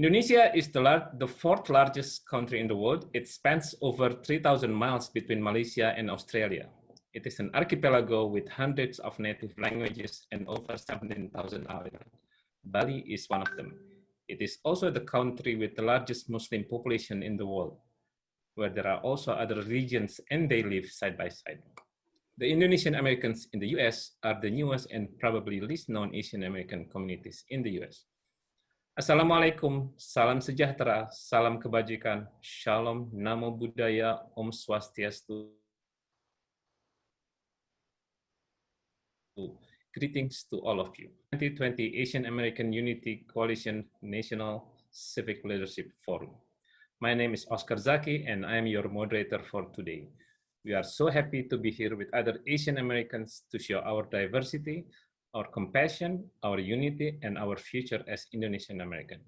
Indonesia is the fourth largest country in the world. It spans over 3,000 miles between Malaysia and Australia. It is an archipelago with hundreds of native languages and over 17,000 islands. Bali is one of them. It is also the country with the largest Muslim population in the world, where there are also other regions and they live side by side. The Indonesian Americans in the US are the newest and probably least known Asian American communities in the US. Assalamualaikum, salam sejahtera, salam kebajikan, shalom, namo buddhaya, om swastiastu. Greetings to all of you. 2020 Asian American Unity Coalition National Civic Leadership Forum. My name is Oscar Zaki and I am your moderator for today. We are so happy to be here with other Asian Americans to show our diversity, our compassion, our unity, and our future as Indonesian American.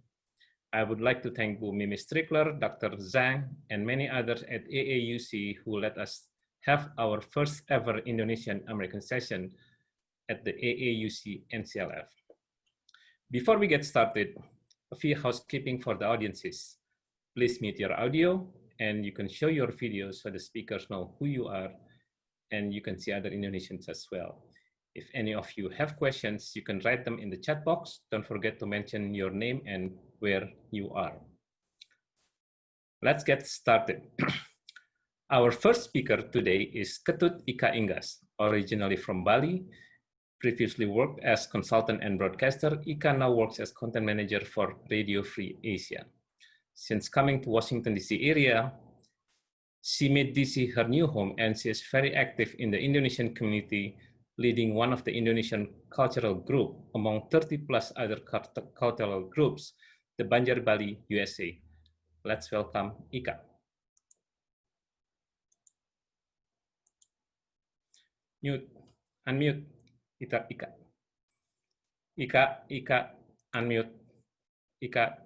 I would like to thank Bu Mimi Strickler, Dr. Zhang, and many others at AAUC who let us have our first ever Indonesian American session at the AAUC NCLF. Before we get started, a few housekeeping for the audiences. Please mute your audio, and you can show your videos so the speakers know who you are, and you can see other Indonesians as well. If any of you have questions, you can write them in the chat box. Don't forget to mention your name and where you are. Let's get started. Our first speaker today is Ketut Ika Inggas, originally from Bali. Previously worked as consultant and broadcaster, Ika now works as content manager for Radio Free Asia. Since coming to Washington, D.C. area, she made DC her new home and she is very active in the Indonesian community, leading one of the Indonesian cultural group among 30 plus other cultural groups, the Banjar Bali USA. Let's welcome Ika. Mute, unmute, Ika. Ika, unmute, Ika.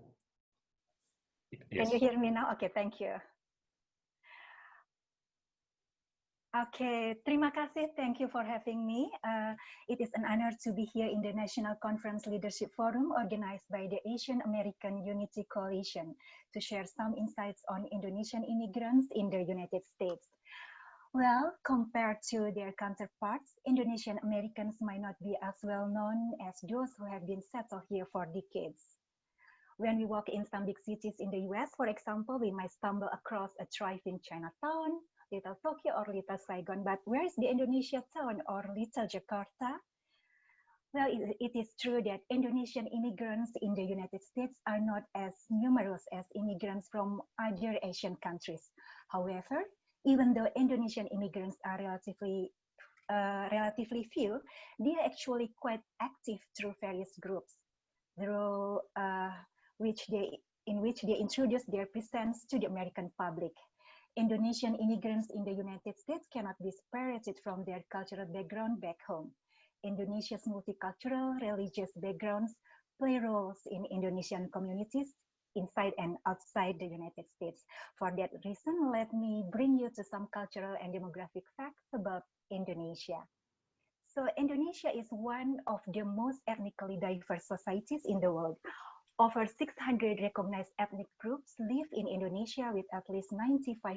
Yes. Can you hear me now? Okay, thank you. Okay, terima kasih. Thank you for having me. It is an honor to be here in the National Conference Leadership Forum organized by the Asian American Unity Coalition to share some insights on Indonesian immigrants in the United States. Well, compared to their counterparts, Indonesian Americans might not be as well known as those who have been settled here for decades. When we walk in some big cities in the US, for example, we might stumble across a thriving Chinatown, Little Tokyo or Little Saigon, but where is the Indonesia town or Little Jakarta? Well, it is true that Indonesian immigrants in the United States are not as numerous as immigrants from other Asian countries. However, even though Indonesian immigrants are relatively few, they are actually quite active through various groups, through in which they introduce their presence to the American public. Indonesian immigrants in the United States cannot be separated from their cultural background back home. Indonesia's multicultural religious backgrounds play roles in Indonesian communities inside and outside the United States. For that reason, let me bring you to some cultural and demographic facts about Indonesia. So Indonesia is one of the most ethnically diverse societies in the world. Over 600 recognized ethnic groups live in Indonesia with at least 95%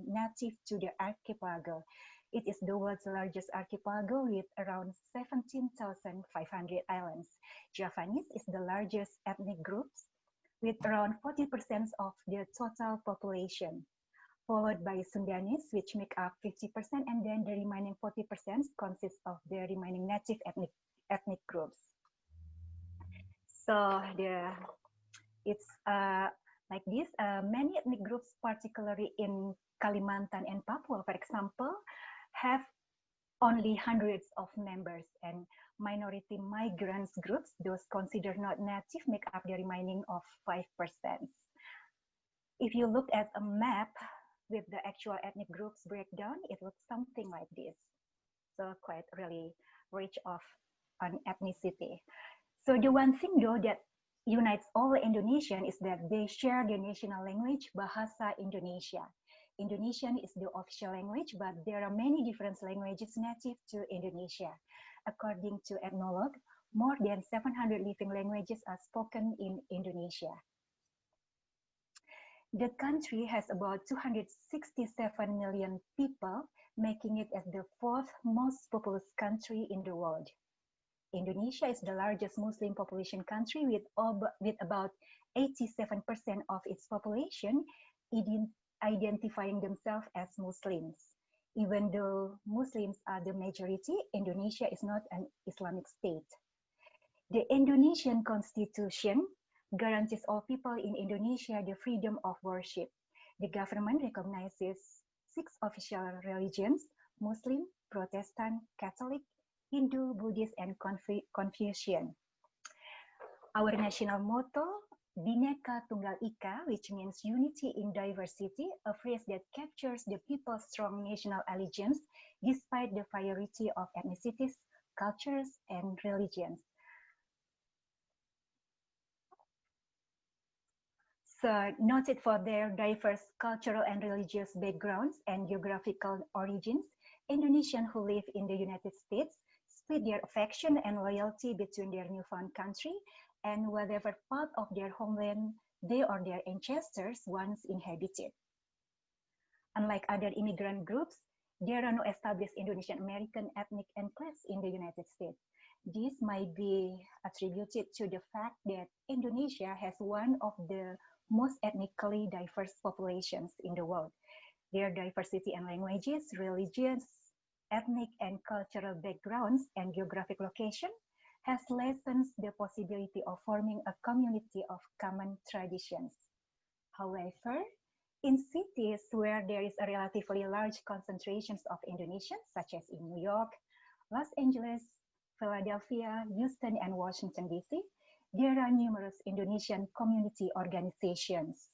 native to the archipelago. It is the world's largest archipelago with around 17,500 islands. Javanese is the largest ethnic group with around 40% of the total population, followed by Sundanese, which make up 50%, and then the remaining 40% consists of the remaining native ethnic groups. So it's like this. Many ethnic groups, particularly in Kalimantan and Papua, for example, have only hundreds of members, and minority migrants groups, those considered not native, make up the remaining of 5%. If you look at a map with the actual ethnic groups breakdown, it looks something like this. So quite really rich on ethnicity. So the one thing though that unites all Indonesian is that they share the national language, Bahasa Indonesia. Indonesian is the official language, but there are many different languages native to Indonesia. According to ethnologue, more than 700 living languages are spoken in Indonesia. The country has about 267 million people, making it as the fourth most populous country in the world. Indonesia is the largest Muslim population country with about 87% of its population identifying themselves as Muslims. Even though Muslims are the majority, Indonesia is not an Islamic state. The Indonesian Constitution guarantees all people in Indonesia the freedom of worship. The government recognizes 6 official religions: Muslim, Protestant, Catholic, Hindu, Buddhist, and Confucian. Our national motto, Bhinneka Tunggal Ika, which means unity in diversity, a phrase that captures the people's strong national allegiance despite the variety of ethnicities, cultures, and religions. So, noted for their diverse cultural and religious backgrounds and geographical origins, Indonesians who live in the United States split their affection and loyalty between their newfound country and whatever part of their homeland they or their ancestors once inhabited. Unlike other immigrant groups, there are no established Indonesian American ethnic enclaves in the United States. This might be attributed to the fact that Indonesia has one of the most ethnically diverse populations in the world. Their diversity in languages, religions, ethnic and cultural backgrounds, and geographic location has lessened the possibility of forming a community of common traditions. However, in cities where there is a relatively large concentration of Indonesians, such as in New York, Los Angeles, Philadelphia, Houston, and Washington, D.C., there are numerous Indonesian community organizations.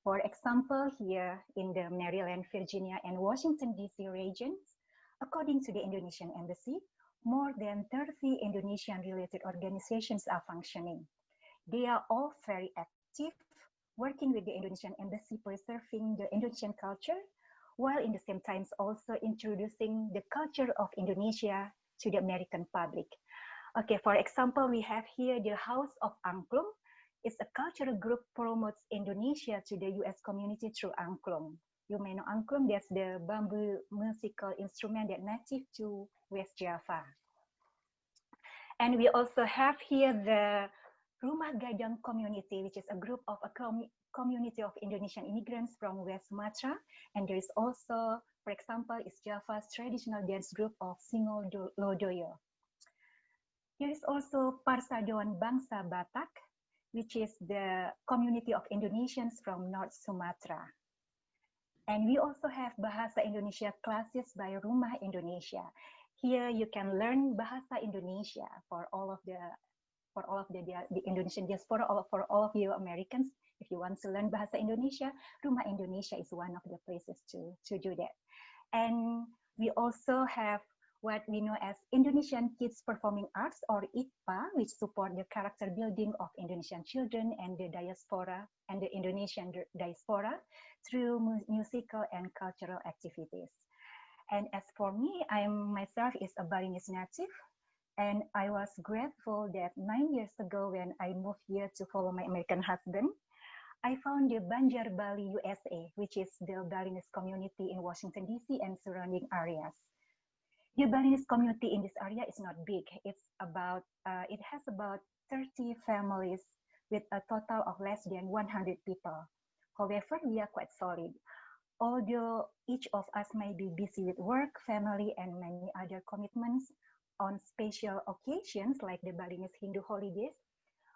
For example, here in the Maryland, Virginia, and Washington, D.C. regions, according to the Indonesian Embassy, more than 30 Indonesian-related organizations are functioning. They are all very active, working with the Indonesian Embassy preserving the Indonesian culture, while in the same time also introducing the culture of Indonesia to the American public. Okay, for example, we have here the House of Angklung. It's a cultural group promotes Indonesia to the US community through angklung. You may know angklung, that's the bamboo musical instrument that native to West Java. And we also have here the Rumah Gadang community, which is a group of a community of Indonesian immigrants from West Sumatra. And there is also, for example, is Java's traditional dance group of Singo Lodoyo. There is also Persatuan Bangsa Batak, which is the community of Indonesians from North Sumatra. And we also have Bahasa Indonesia classes by Rumah Indonesia. Here you can learn Bahasa Indonesia for all of the Indonesian diaspora, for all of you Americans. If you want to learn Bahasa Indonesia, Rumah Indonesia is one of the places to do that. And we also have what we know as Indonesian Kids Performing Arts, or IKPA, which support the character building of Indonesian children and the diaspora and the Indonesian diaspora through musical and cultural activities. And as for me, I myself is a Balinese native, and I was grateful that 9 years ago when I moved here to follow my American husband, I found the Banjar Bali USA, which is the Balinese community in Washington, D.C. and surrounding areas. The Balinese community in this area is not big. It has about 30 families with a total of less than 100 people. However, we are quite solid. Although each of us may be busy with work, family, and many other commitments, on special occasions like the Balinese Hindu holidays,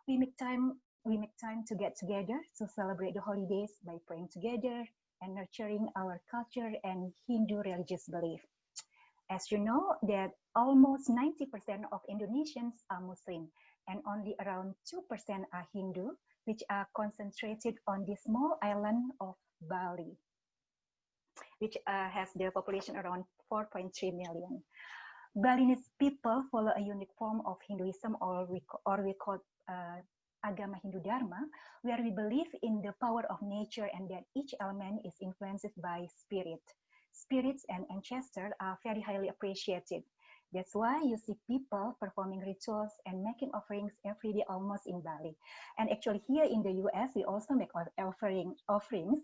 we make time to get together to celebrate the holidays by praying together and nurturing our culture and Hindu religious belief. As you know, that almost 90% of Indonesians are Muslim, and only around 2% are Hindu, which are concentrated on the small island of Bali, which has the population around 4.3 million. Balinese people follow a unique form of Hinduism, or we call Agama Hindu Dharma, where we believe in the power of nature and that each element is influenced by spirit. Spirits and ancestors are very highly appreciated. That's why you see people performing rituals and making offerings every day almost in Bali. And actually here in the US, we also make offerings,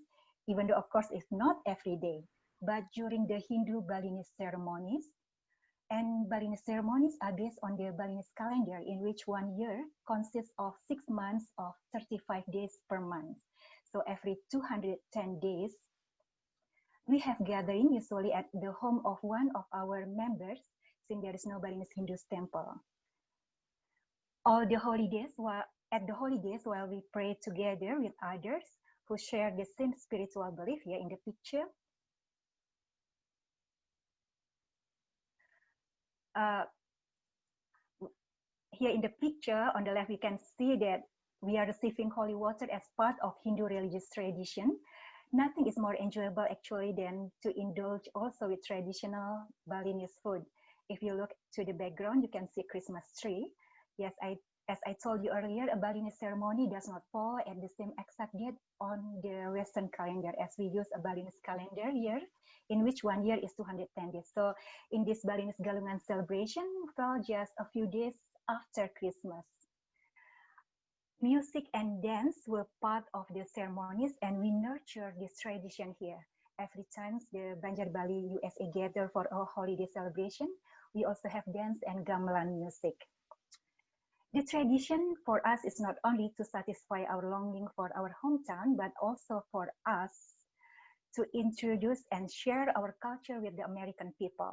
even though of course it's not every day, but during the Hindu Balinese ceremonies. And Balinese ceremonies are based on the Balinese calendar, in which 1 year consists of 6 months of 35 days per month. So every 210 days, we have gathering usually at the home of one of our members, since there is no Balinese Hindu temple. All the holidays, at the holidays, while we pray together with others who share the same spiritual belief here in the picture, here in the picture on the left, we can see that we are receiving holy water as part of Hindu religious tradition. Nothing is more enjoyable actually than to indulge also with traditional Balinese food. If you look to the background, you can see Christmas tree. Yes, as I told you earlier, a Balinese ceremony does not fall at the same exact date on the Western calendar, as we use a Balinese calendar year, in which 1 year is 210 days. So in this Balinese Galungan celebration fell just a few days after Christmas. Music and dance were part of the ceremonies, and we nurture this tradition here. Every time the Banjar Bali USA gather for a holiday celebration, we also have dance and gamelan music. The tradition for us is not only to satisfy our longing for our hometown, but also for us to introduce and share our culture with the American people.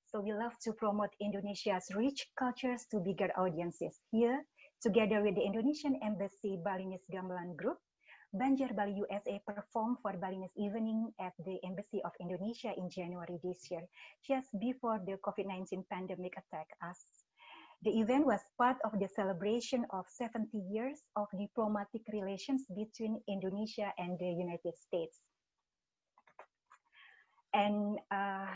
So we love to promote Indonesia's rich cultures to bigger audiences. Here, together with the Indonesian Embassy Balinese Gamelan Group, Banjar Bali USA performed for Balinese Evening at the Embassy of Indonesia in January this year, just before the COVID-19 pandemic attacked us. The event was part of the celebration of 70 years of diplomatic relations between Indonesia and the United States. And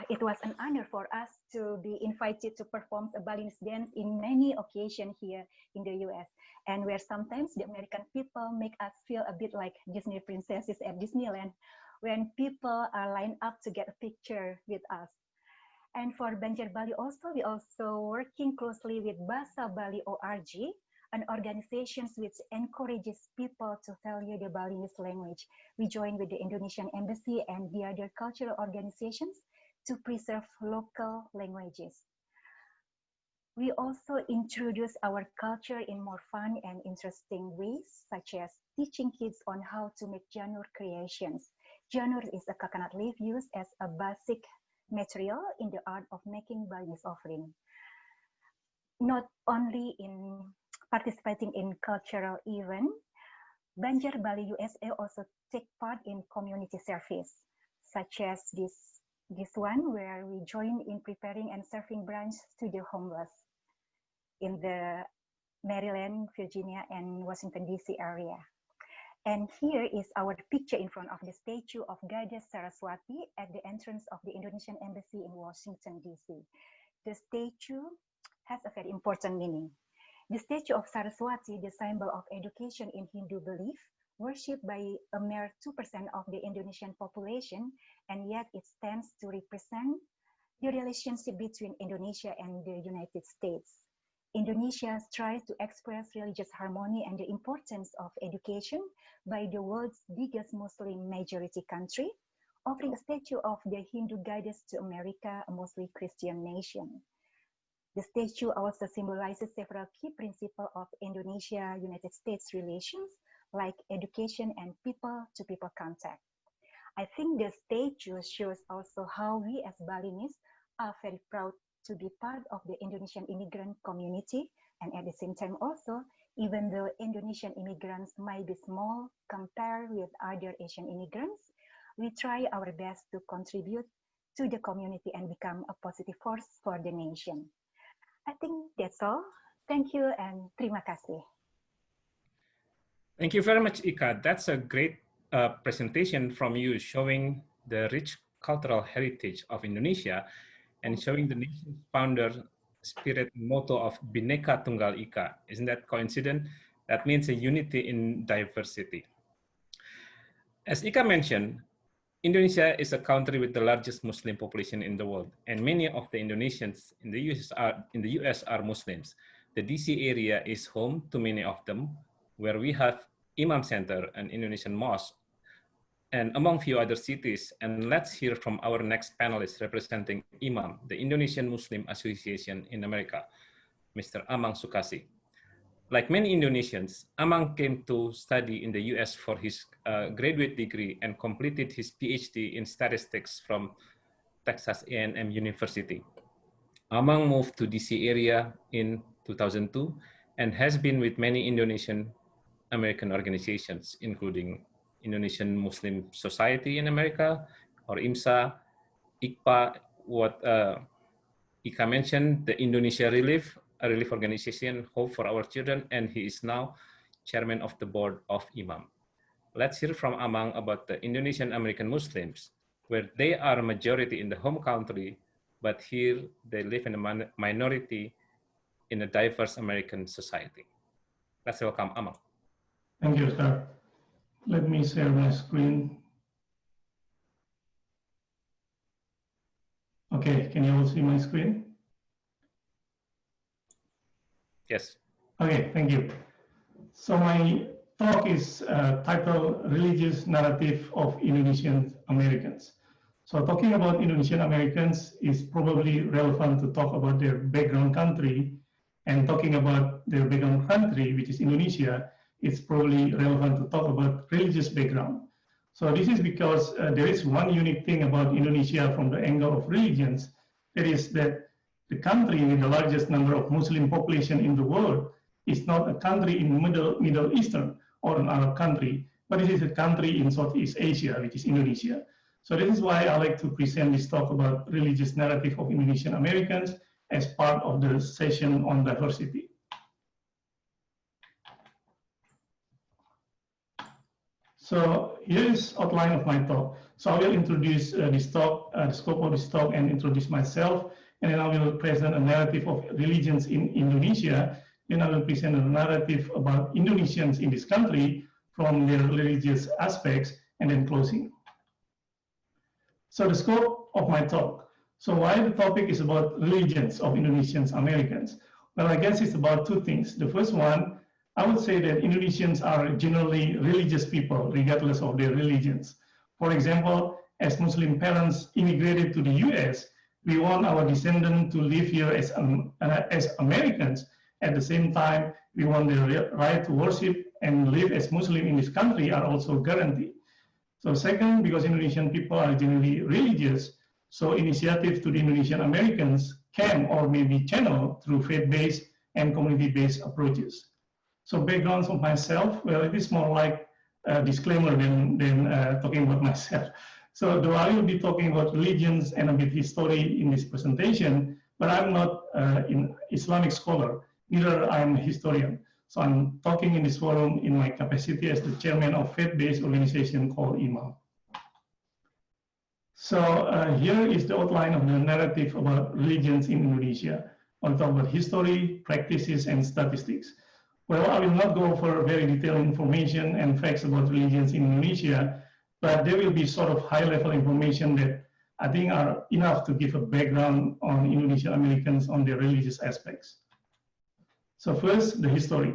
it was an honor for us to be invited to perform a Balinese dance in many occasions here in the US. And where sometimes the American people make us feel a bit like Disney princesses at Disneyland, when people are lined up to get a picture with us. And for Banjar Bali also, we also working closely with Bahasa Bali org, an organization which encourages people to value the Balinese language. We join with the Indonesian Embassy and the other cultural organizations to preserve local languages. We also introduce our culture in more fun and interesting ways, such as teaching kids on how to make janur creations. Janur is a coconut leaf used as a basic material in the art of making Balinese offering. Not only in participating in cultural event, Banjar Bali USA also take part in community service, such as this one where we join in preparing and serving brunch to the homeless in the Maryland, Virginia, and Washington, D.C. area. And here is our picture in front of the statue of Goddess Saraswati at the entrance of the Indonesian Embassy in Washington, D.C. The statue has a very important meaning. The statue of Saraswati, the symbol of education in Hindu belief, worshipped by a mere 2% of the Indonesian population, and yet it stands to represent the relationship between Indonesia and the United States. Indonesia strives to express religious harmony and the importance of education by the world's biggest Muslim majority country, offering a statue of the Hindu goddess to America, a mostly Christian nation. The statue also symbolizes several key principles of Indonesia-United States relations, like education and people-to-people contact. I think the statue shows also how we as Balinese are very proud to be part of the Indonesian immigrant community, and at the same time also, even though Indonesian immigrants might be small compared with other Asian immigrants, we try our best to contribute to the community and become a positive force for the nation. I think that's all. Thank you and terima kasih. Thank you very much, Ika. That's a great presentation from you showing the rich cultural heritage of Indonesia and showing the nation's founder spirit motto of Bhinneka Tunggal Ika. Isn't that coincident? That means a unity in diversity. As Ika mentioned, Indonesia is a country with the largest Muslim population in the world, and many of the Indonesians in the US are Muslims. The DC area is home to many of them, where we have Imam Center, an Indonesian mosque, and among few other cities. And let's hear from our next panelist representing Imam, the Indonesian Muslim Association in America, Mr. Amang Sukasi. Like many Indonesians, Amang came to study in the US for his graduate degree and completed his PhD in statistics from Texas A&M University. Amang moved to DC area in 2002 and has been with many Indonesian American organizations, including Indonesian Muslim Society in America, or IMSA, ICPA, what Ika mentioned, the Indonesia Relief, a relief organization, Hope for Our Children, and he is now chairman of the board of Imam. Let's hear from Amang about the Indonesian American Muslims, where they are a majority in the home country, but here they live in a minority in a diverse American society. Let's welcome Amang. Thank you, sir. Let me share my screen. Okay, can you all see my screen? Yes. Okay, thank you. So my talk is titled Religious Narrative of Indonesian Americans. So talking about Indonesian Americans is probably relevant to talk about their background country, and talking about their background country, which is Indonesia, is probably relevant to talk about religious background. So this is because there is one unique thing about Indonesia from the angle of religions, that is that the country with the largest number of Muslim population in the world is not a country in Middle Eastern or an Arab country, but it is a country in Southeast Asia, which is Indonesia. So this is why I like to present this talk about religious narrative of Indonesian Americans as part of the session on diversity. So here is outline of my talk. So I will introduce this talk, the scope of this talk, and introduce myself. And then I will present a narrative of religions in Indonesia. Then I will present a narrative about Indonesians in this country from their religious aspects, and then closing. So the scope of my talk. So why the topic is about religions of Indonesians Americans? Well, I guess it's about two things. The first one, I would say that Indonesians are generally religious people, regardless of their religions. For example, as Muslim parents immigrated to the US, we want our descendants to live here as Americans. At the same time, we want their right to worship and live as Muslim in this country are also guaranteed. So second, because Indonesian people are generally religious, so initiatives to the Indonesian Americans can or may be channeled through faith-based and community-based approaches. So backgrounds of myself, well, it is more like a disclaimer than talking about myself. So though I will be talking about religions and a bit history in this presentation, but I'm not an Islamic scholar, neither I'm a historian. So I'm talking in this forum in my capacity as the chairman of faith-based organization called Imam. So here is the outline of the narrative about religions in Indonesia. I'll talk about history, practices, and statistics. Well, I will not go over very detailed information and facts about religions in Indonesia, but there will be sort of high-level information that I think are enough to give a background on Indonesian Americans on their religious aspects. So first, the history.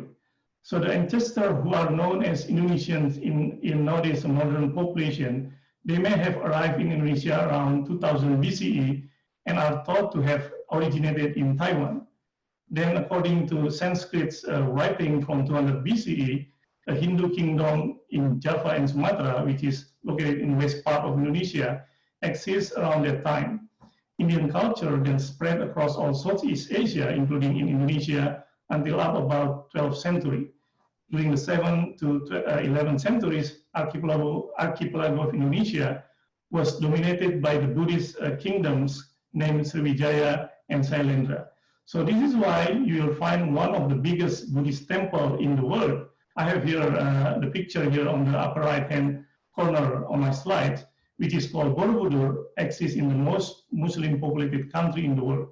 So the ancestors who are known as Indonesians in nowadays a modern population, they may have arrived in Indonesia around 2000 BCE and are thought to have originated in Taiwan. Then according to Sanskrit's writing from 200 BCE, a Hindu kingdom in Java and Sumatra, which is located in west part of Indonesia, exists around that time. Indian culture then spread across all Southeast Asia, including in Indonesia, until up about 12th century. During the 7th to 11th centuries, archipelago of Indonesia was dominated by the Buddhist kingdoms named Sriwijaya and Sailendra. So this is why you will find one of the biggest Buddhist temple in the world. I have here the picture here on the upper right-hand corner on my slides, which is called Borobudur, exists in the most Muslim populated country in the world.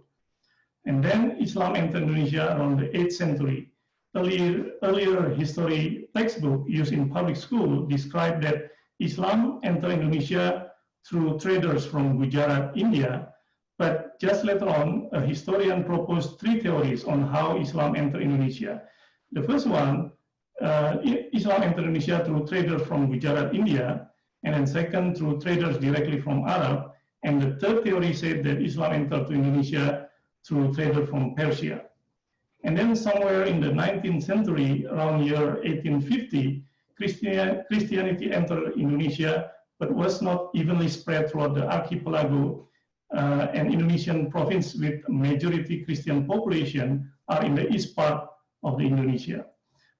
And then Islam entered Indonesia around the 8th century. Earlier history textbook used in public school described that Islam entered Indonesia through traders from Gujarat, India. But just later on, a historian proposed three theories on how Islam entered Indonesia. The first one, Islam entered Indonesia through traders from Gujarat, India, and then second, through traders directly from Arab. And the third theory said that Islam entered to Indonesia through traders from Persia. And then somewhere in the 19th century, around year 1850, Christianity entered Indonesia, but was not evenly spread throughout the archipelago. An Indonesian province with majority Christian population are in the east part of the Indonesia.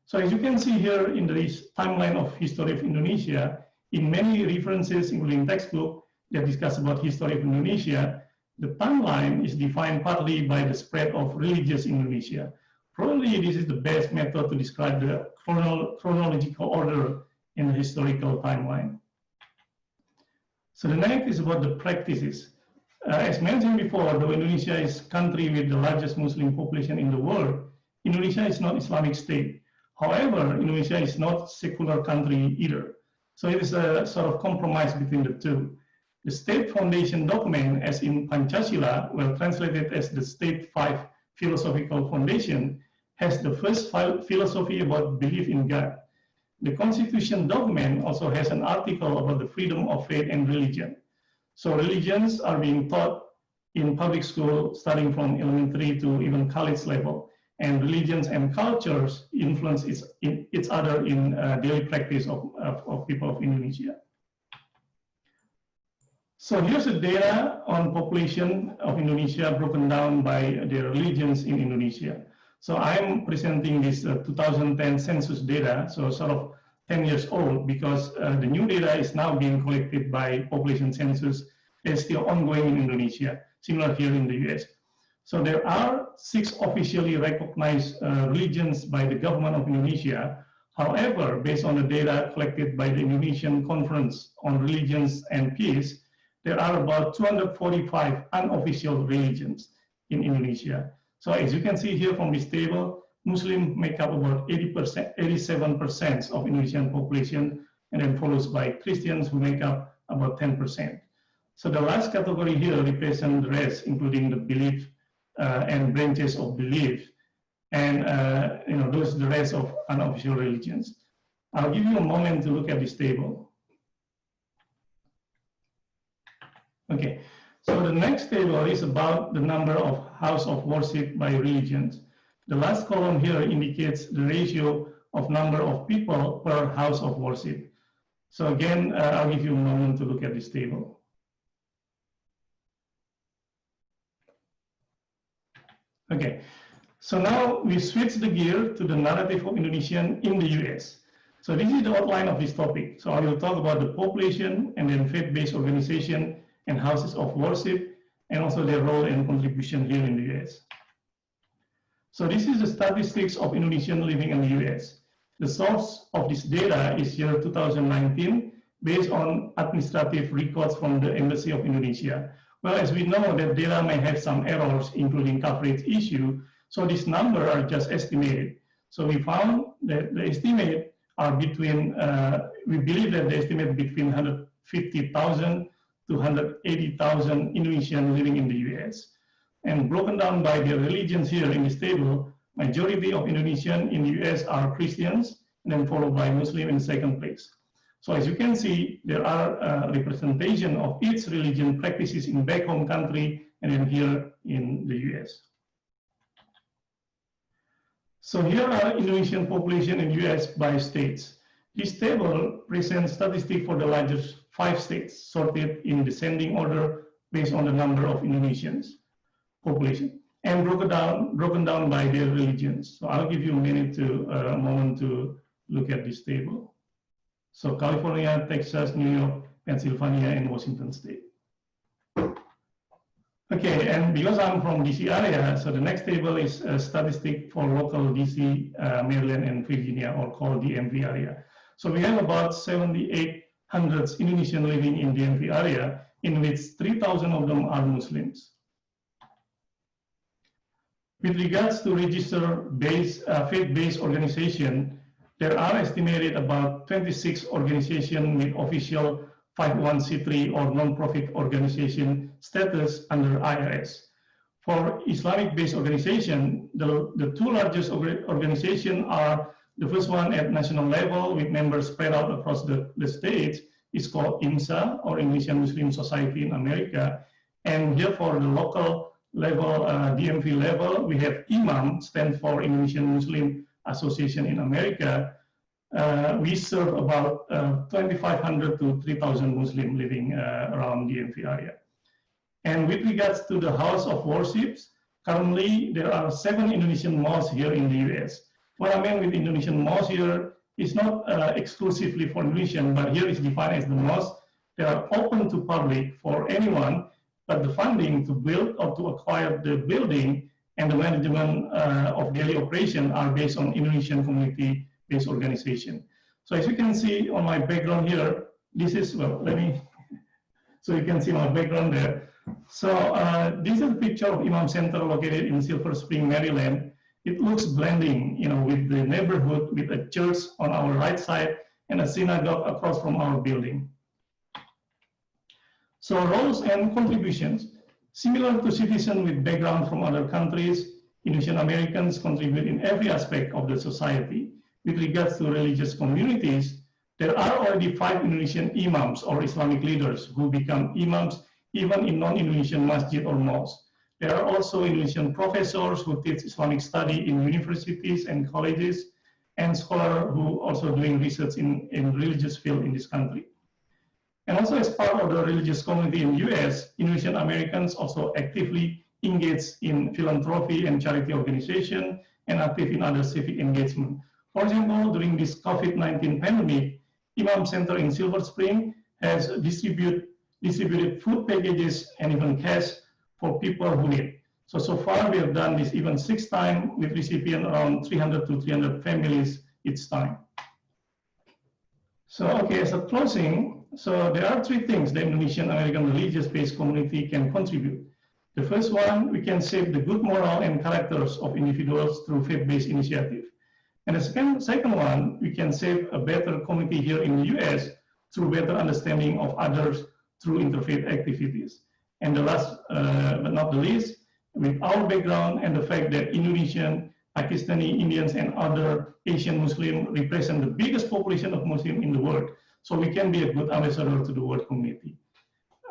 So as you can see here in this timeline of history of Indonesia, in many references, including textbook that discuss about history of Indonesia, the timeline is defined partly by the spread of religious Indonesia. Probably this is the best method to describe the chronological order in the historical timeline. So the next is about the practices. As mentioned before, though Indonesia is a country with the largest Muslim population in the world, Indonesia is not Islamic state. However, Indonesia is not secular country either. So it is a sort of compromise between the two. The state foundation document, as in Pancasila, well translated as the State 5 Philosophical Foundation, has the first philosophy about belief in God. The Constitution document also has an article about the freedom of faith and religion. So religions are being taught in public school starting from elementary to even college level. And religions and cultures influence each other in daily practice of people of Indonesia. So here's the data on population of Indonesia broken down by their religions in Indonesia. So I'm presenting this 2010 census data, so sort of 10 years old, because the new data is now being collected by population census that's still ongoing in Indonesia, similar here in the US. So there are 6 officially recognized religions by the government of Indonesia. However, based on the data collected by the Indonesian Conference on Religions and Peace, there are about 245 unofficial religions in Indonesia. So as you can see here from this table, Muslims make up about 87% of Indonesian population, and then follows by Christians who make up about 10%. So the last category here represents the rest, including the belief and branches of belief, and those the rest of unofficial religions. I'll give you a moment to look at this table. Okay, so the next table is about the number of house of worship by religions. The last column here indicates the ratio of number of people per house of worship. So again, I'll give you a moment to look at this table. Okay, so now we switch the gear to the narrative of Indonesian in the US. So this is the outline of this topic. So I will talk about the population and then faith-based organization and houses of worship, and also their role and contribution here in the US. So this is the statistics of Indonesian living in the US. The source of this data is year 2019, based on administrative records from the Embassy of Indonesia. Well, as we know, that data may have some errors, including coverage issue, so these numbers are just estimated. So we found that the estimate are between, we believe that the estimate between 150,000 to 180,000 Indonesians living in the US. And broken down by their religions here in this table, majority of Indonesians in the US are Christians, and then followed by Muslim in second place. So as you can see, there are representation of each religion practices in back home country and then here in the US. So here are Indonesian population in US by states. This table presents statistics for the largest 5 states, sorted in descending order based on the number of Indonesians population, and broken down by their religions. So I'll give you a moment to look at this table. So California, Texas, New York, Pennsylvania, and Washington State. Okay, and because I'm from DC area, so the next table is a statistic for local DC, Maryland, and Virginia, or called DMV area. So we have about 7,800 Indonesians living in DMV area, in which 3,000 of them are Muslims. With regards to register-based, faith-based organization, there are estimated about 26 organizations with official 501c3 or non-profit organization status under IRS. For Islamic-based organization, the two largest organizations are the first one at national level with members spread out across the states is called IMSA, or Indonesian Muslim Society in America. And here for the local level, DMV level, we have IMAM, stands for Indonesian Muslim Association in America. We serve about 2,500 to 3,000 Muslims living around DMV area. And with regards to the house of worships, currently there are 7 Indonesian mosques here in the US. What I mean with Indonesian mosques here is not exclusively for Indonesian, but here is defined as the mosques that are open to public for anyone, but the funding to build or to acquire the building and the management of daily operation are based on Indonesian community-based organization. So as you can see on my background here, this is, well, so you can see my background there. So this is a picture of Imam Center located in Silver Spring, Maryland. It looks blending, with the neighborhood, with a church on our right side and a synagogue across from our building. So roles and contributions, similar to citizens with background from other countries, Indonesian Americans contribute in every aspect of the society. With regards to religious communities, there are already 5 Indonesian imams or Islamic leaders who become imams even in non-Indonesian masjid or mosques. There are also Indonesian professors who teach Islamic study in universities and colleges, and scholars who also doing research in religious field in this country. And also as part of the religious community in US, Indonesian Americans also actively engage in philanthropy and charity organization and active in other civic engagement. For example, during this COVID-19 pandemic, Imam Center in Silver Spring has distributed food packages and even cash for people who need. So far we have done this even 6 times with recipient around 300 to 300 families each time. So, okay, as a closing, so there are 3 things the Indonesian American religious-based community can contribute. The first one, we can shape the good moral and characters of individuals through faith-based initiative. And the second one, we can shape a better community here in the US through better understanding of others through interfaith activities. And the last but not the least, with our background and the fact that Indonesian, Pakistani, Indians, and other Asian Muslims represent the biggest population of Muslims in the world. So we can be a good ambassador to the world community.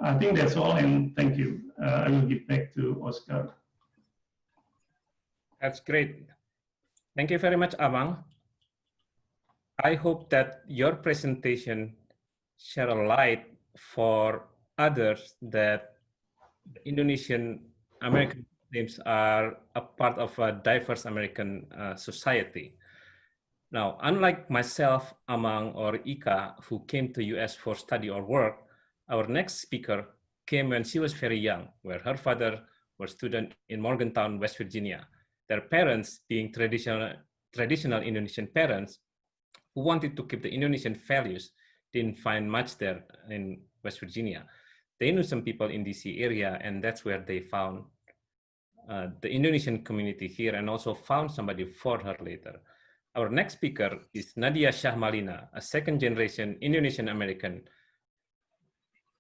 I think that's all, and thank you. I will give back to Oscar. That's great. Thank you very much, Amang. I hope that your presentation shed a light for others that Indonesian American Muslims are a part of a diverse American society. Now, unlike myself, Amang, or Ika, who came to US for study or work, our next speaker came when she was very young, where her father was a student in Morgantown, West Virginia. Their parents, being traditional Indonesian parents who wanted to keep the Indonesian values, didn't find much there in West Virginia. They knew some people in DC area, and that's where they found the Indonesian community here, and also found somebody for her later. Our next speaker is Nadia Shahmalina, a 2nd-generation Indonesian American,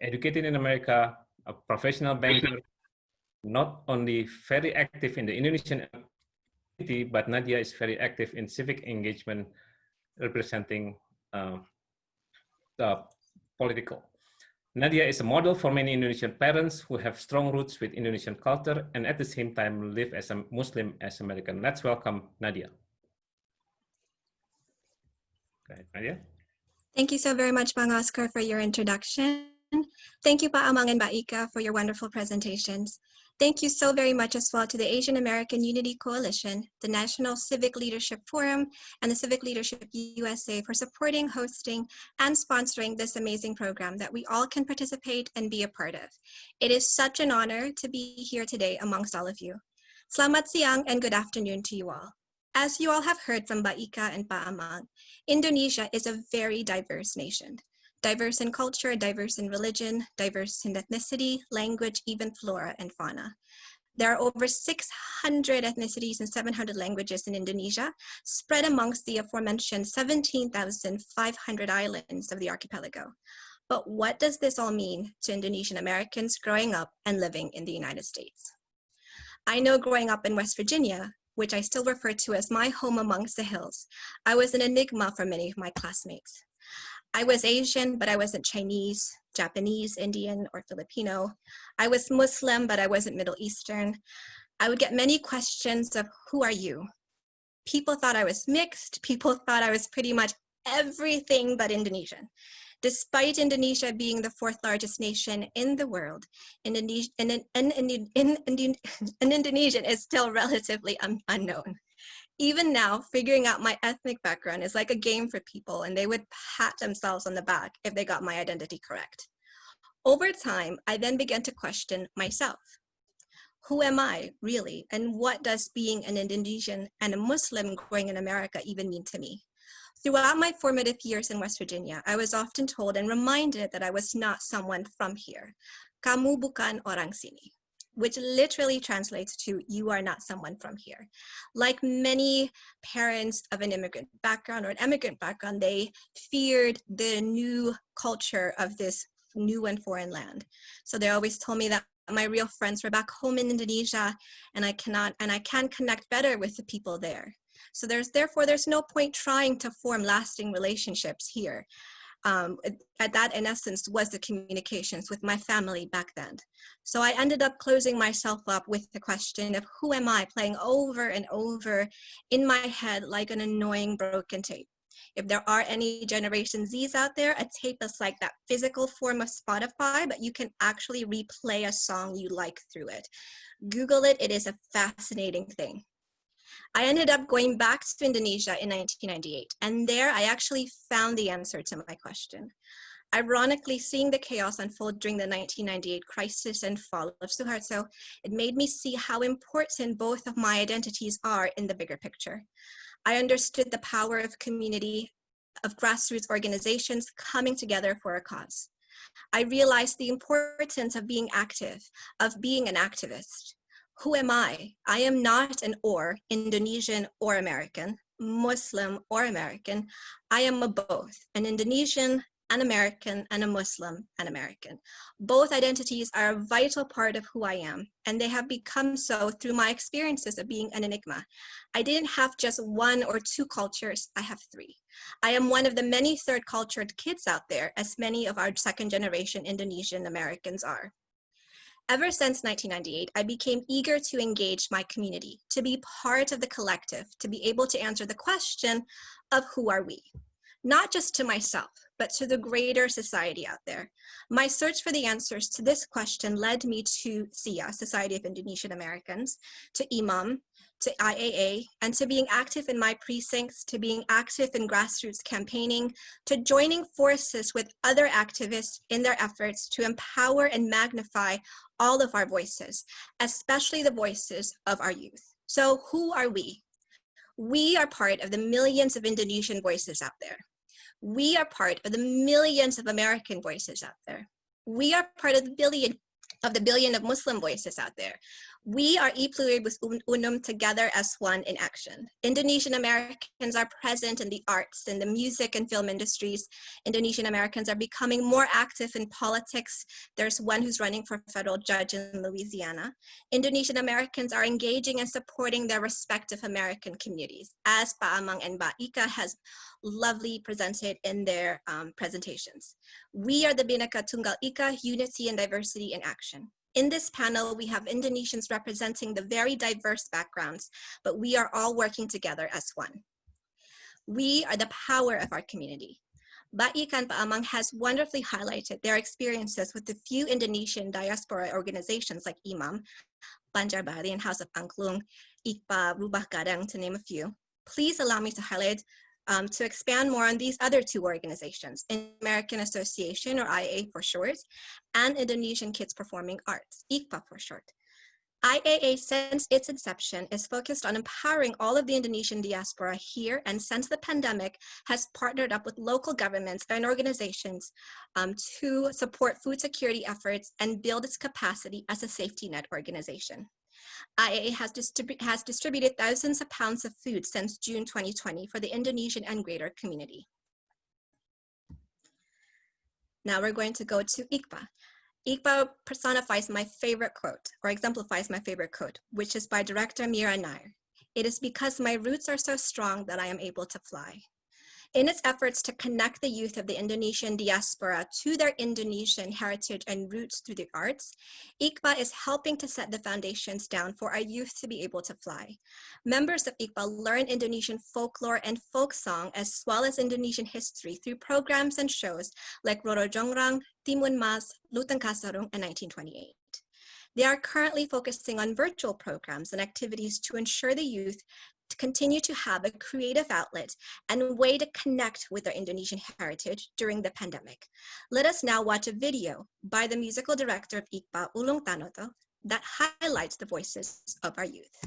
educated in America, a professional banker, not only very active in the Indonesian community, but Nadia is very active in civic engagement, representing the political. Nadia is a model for many Indonesian parents who have strong roots with Indonesian culture and at the same time live as a Muslim as American. Let's welcome Nadia. Go ahead, Nadia. Thank you so very much, Bang Oscar, for your introduction. Thank you, Pa Amang and Pa Ika, for your wonderful presentations. Thank you so very much as well to the Asian American Unity Coalition, the National Civic Leadership Forum, and the Civic Leadership USA for supporting, hosting, and sponsoring this amazing program that we all can participate and be a part of. It is such an honor to be here today amongst all of you. Selamat siang and good afternoon to you all. As you all have heard from Pa Ika and Pa Amang, Indonesia is a very diverse nation. Diverse in culture, diverse in religion, diverse in ethnicity, language, even flora and fauna. There are over 600 ethnicities and 700 languages in Indonesia, spread amongst the aforementioned 17,500 islands of the archipelago. But what does this all mean to Indonesian Americans growing up and living in the United States? I know growing up in West Virginia, which I still refer to as my home amongst the hills, I was an enigma for many of my classmates. I was Asian, but I wasn't Chinese, Japanese, Indian, or Filipino. I was Muslim, but I wasn't Middle Eastern. I would get many questions of, who are you? People thought I was mixed. People thought I was pretty much everything but Indonesian. Despite Indonesia being the fourth largest nation in the world, Indonesian is still relatively unknown. Even now, figuring out my ethnic background is like a game for people, and they would pat themselves on the back if they got my identity correct. Over time, I then began to question myself. Who am I, really? And what does being an Indonesian and a Muslim growing in America even mean to me? Throughout my formative years in West Virginia, I was often told and reminded that I was not someone from here. Kamu bukan orang sini, which literally translates to, you are not someone from here. Like many parents of an immigrant background or an immigrant background, they feared the new culture of this new and foreign land. So they always told me that my real friends were back home in Indonesia, and I can connect better with the people there. So therefore there's no point trying to form lasting relationships here. That in essence was the communications with my family back then. So I ended up closing myself up with the question of, who am I, playing over and over in my head like an annoying broken tape. If there are any Generation Zs out there, a tape is like that physical form of Spotify, but you can actually replay a song you like through it. Google it, it is a fascinating thing. I ended up going back to Indonesia in 1998, and there I actually found the answer to my question. Ironically, seeing the chaos unfold during the 1998 crisis and fall of Suharto, it made me see how important both of my identities are in the bigger picture. I understood the power of community, of grassroots organizations coming together for a cause. I realized the importance of being active, of being an activist. Who am I? I am not an or, Indonesian or American, Muslim or American. I am a both, an Indonesian, an American, and a Muslim, an American. Both identities are a vital part of who I am, and they have become so through my experiences of being an enigma. I didn't have just one or two cultures, I have three. I am one of the many third cultured kids out there, as many of our second generation Indonesian Americans are. Ever since 1998, I became eager to engage my community, to be part of the collective, to be able to answer the question of who are we? Not just to myself, but to the greater society out there. My search for the answers to this question led me to SIA, Society of Indonesian Americans, to IMAM, to IAA, and to being active in my precincts, to being active in grassroots campaigning, to joining forces with other activists in their efforts to empower and magnify all of our voices, especially the voices of our youth. So who are we? We are part of the millions of Indonesian voices out there. We are part of the millions of American voices out there. We are part of the billion of Muslim voices out there. We are e-Pluid Unum together as one in action. Indonesian Americans are present in the arts, in the music and film industries. Indonesian Americans are becoming more active in politics. There's one who's running for federal judge in Louisiana. Indonesian Americans are engaging and supporting their respective American communities, as Pa Amang and Ba Ika has lovely presented in their presentations. We are the Bhinneka Tunggal Ika, unity and diversity in action. In this panel, we have Indonesians representing the very diverse backgrounds, but we are all working together as one. We are the power of our community. Ba Ika and Pa Amang has wonderfully highlighted their experiences with the few Indonesian diaspora organizations like IMAM, Banjar Bali and House of Angklung, IKPA, Rubah Gadang, to name a few. Please allow me to highlight to expand more on these other two organizations, American Association, or IAA for short, and Indonesian Kids Performing Arts, IKPA for short. IAA, since its inception, is focused on empowering all of the Indonesian diaspora here, and since the pandemic, has partnered up with local governments and organizations to support food security efforts and build its capacity as a safety net organization. IAA has distributed thousands of pounds of food since June 2020 for the Indonesian and greater community. Now we're going to go to Iqbal. Iqbal personifies my favorite quote, or exemplifies my favorite quote, which is by director Mira Nair. It is because my roots are so strong that I am able to fly. In its efforts to connect the youth of the Indonesian diaspora to their Indonesian heritage and roots through the arts, Iqbal is helping to set the foundations down for our youth to be able to fly. Members of Iqbal learn Indonesian folklore and folk song as well as Indonesian history through programs and shows like Roro Jongrang, Timun Mas, Luteng Kasarung, and 1928. They are currently focusing on virtual programs and activities to ensure the youth to continue to have a creative outlet and a way to connect with their Indonesian heritage during the pandemic. Let us now watch a video by the musical director of Iqbal, Ulung Tanoto, that highlights the voices of our youth.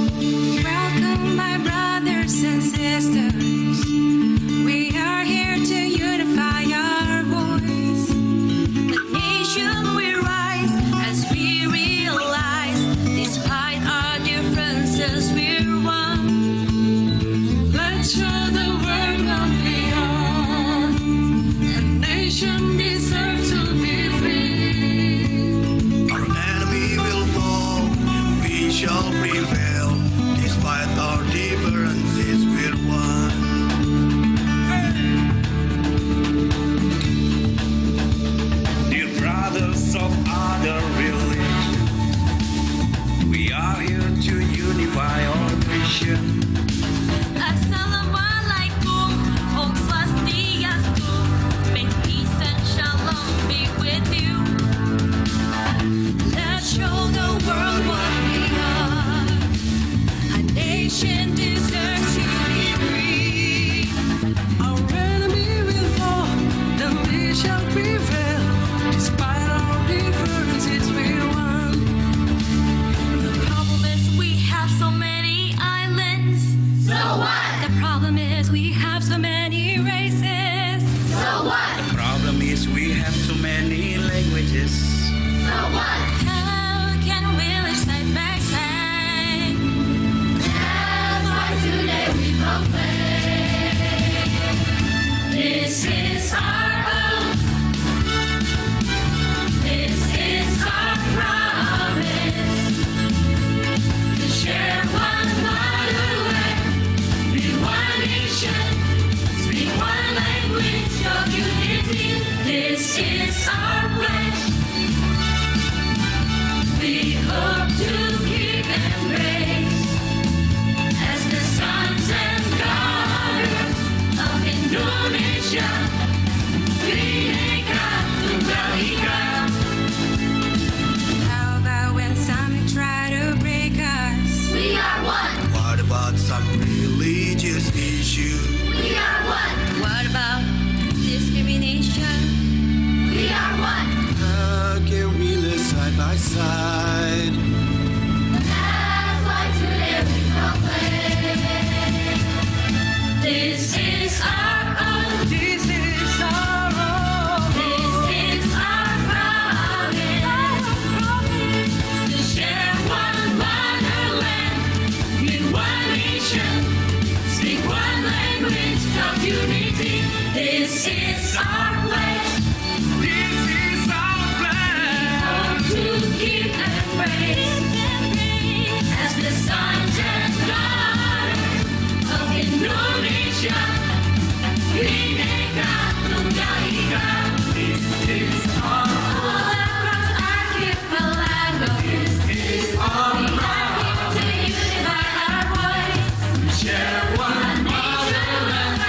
Welcome, my brothers and sisters. We are here to unify our voice. The nation will rise as we realize, despite our differences, we're one. Let's show the world what we are. A nation deserves to be free. Our enemy will fall, and we shall prevail. Despite our differences, we're one. Dear brothers of other religions, we are here to unify our vision. Assalamualaikum, Om Swastiastu. May peace and shalom be with you. Let's show the world what we are. A nation deserves to be free. Our enemy will fall, then we shall prevail. Despite our differences, we're one. The problem is we have so many islands. So what? The problem is we have so many races. So what? The problem is we have so many languages. So what? How can we live side by side? That's why today we proclaim. This is our oath. This is our promise. To share one motherland, be one nation, speak one language of unity. This is our pledge. We hope to keep embrace as the sons and daughters of Indonesia. Bhinneka Tunggal Ika. How about when some try to break us? We are one. What about some religious issue? We are one. What about discrimination? We are one. How can we live side by side? That's why today we proclaim. This is our oath. This is our oath. This is our promise. To share one motherland, be one nation, speak one language of unity. This is our pledge. This is our plan. Hope to keep embrace as the sons and daughters of Indonesia. Bhinneka Tunggal Ika. This is our All across archipelago. This is our right to unify our voice. share one motherland.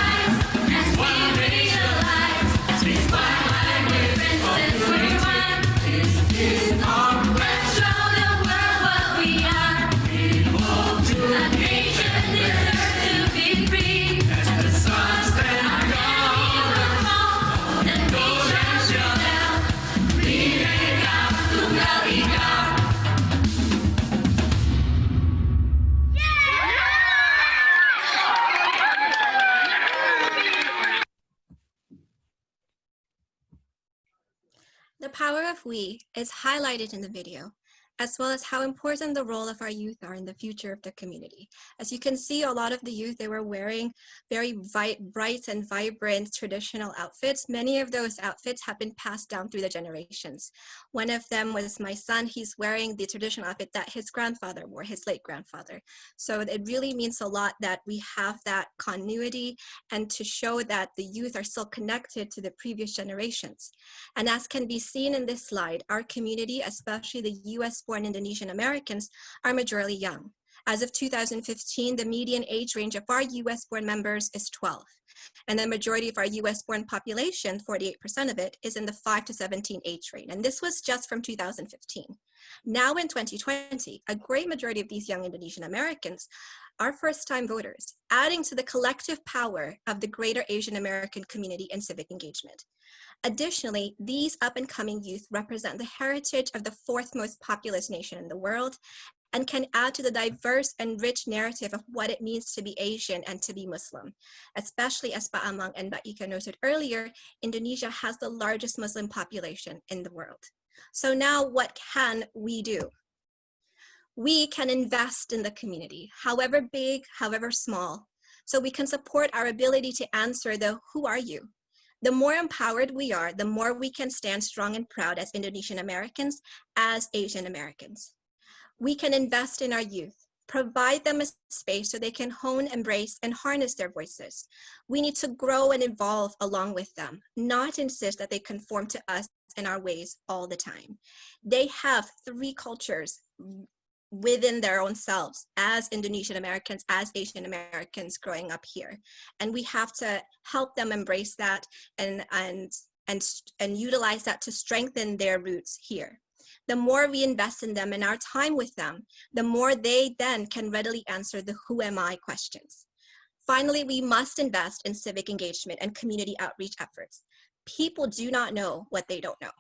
As we realize, this one language princess we're one. This is our Let's show the world what we are. hope to A nation deserves to be free. as the sons and daughters Then we shall rebel. Bhinneka Tunggal Ika. The power of we is highlighted in the video. as well as how important the role of our youth are in the future of the community. As you can see, a lot of the youth, they were wearing very bright and vibrant traditional outfits. Many of those outfits have been passed down through the generations. One of them was my son. He's wearing the traditional outfit that his grandfather wore, his late grandfather. So it really means a lot that we have that continuity and to show that the youth are still connected to the previous generations. And as can be seen in this slide, our community, especially the US-born Indonesian Americans, are majority young. As of 2015, the median age range of our US-born members is 12. And the majority of our US-born population, 48% of it, is in the 5 to 17 age range. And this was just from 2015. Now in 2020, a great majority of these young Indonesian Americans are first-time voters, adding to the collective power of the greater Asian American community in civic engagement. Additionally, these up-and-coming youth represent the heritage of the fourth most populous nation in the world and can add to the diverse and rich narrative of what it means to be Asian and to be Muslim. Especially as Pak Amang and Mbak Ika noted earlier, Indonesia has the largest Muslim population in the world. So now what can we do? We can invest in the community, however big, however small, so we can support our ability to answer the who are you? The more empowered we are, the more we can stand strong and proud as Indonesian Americans, as Asian Americans. We can invest in our youth, provide them a space so they can hone, embrace, and harness their voices. We need to grow and evolve along with them, not insist that they conform to us and our ways all the time. They have 3 cultures within their own selves as Indonesian Americans, as Asian Americans growing up here. And we have to help them embrace that and utilize that to strengthen their roots here. The more we invest in them and our time with them, the more they then can readily answer the who am I questions. Finally, we must invest in civic engagement and community outreach efforts. People do not know what they don't know.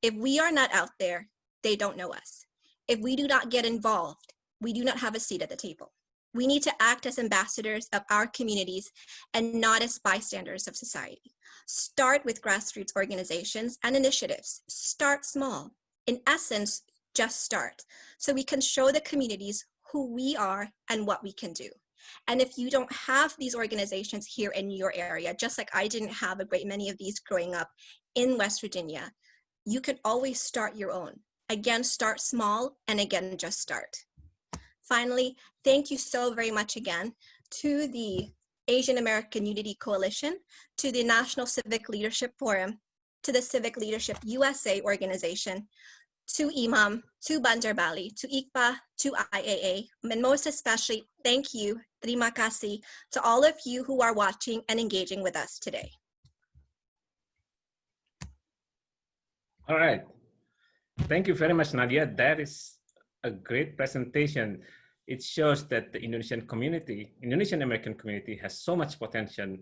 If we are not out there, they don't know us. If we do not get involved, we do not have a seat at the table. We need to act as ambassadors of our communities and not as bystanders of society. Start with grassroots organizations and initiatives. Start small. In essence, just start, so we can show the communities who we are and what we can do. And if you don't have these organizations here in your area, just like I didn't have a great many of these growing up in West Virginia, you can always start your own. Again, start small, and again, just start. Finally, thank you so very much again to the Asian American Unity Coalition, to the National Civic Leadership Forum, to the Civic Leadership USA organization, to IMAM, to Banjar Bali, to ICPA, to IAA, and most especially, thank you, terima kasih, to all of you who are watching and engaging with us today. All right. Thank you very much, Nadia. That is a great presentation. It shows that the Indonesian community, Indonesian American community, has so much potential,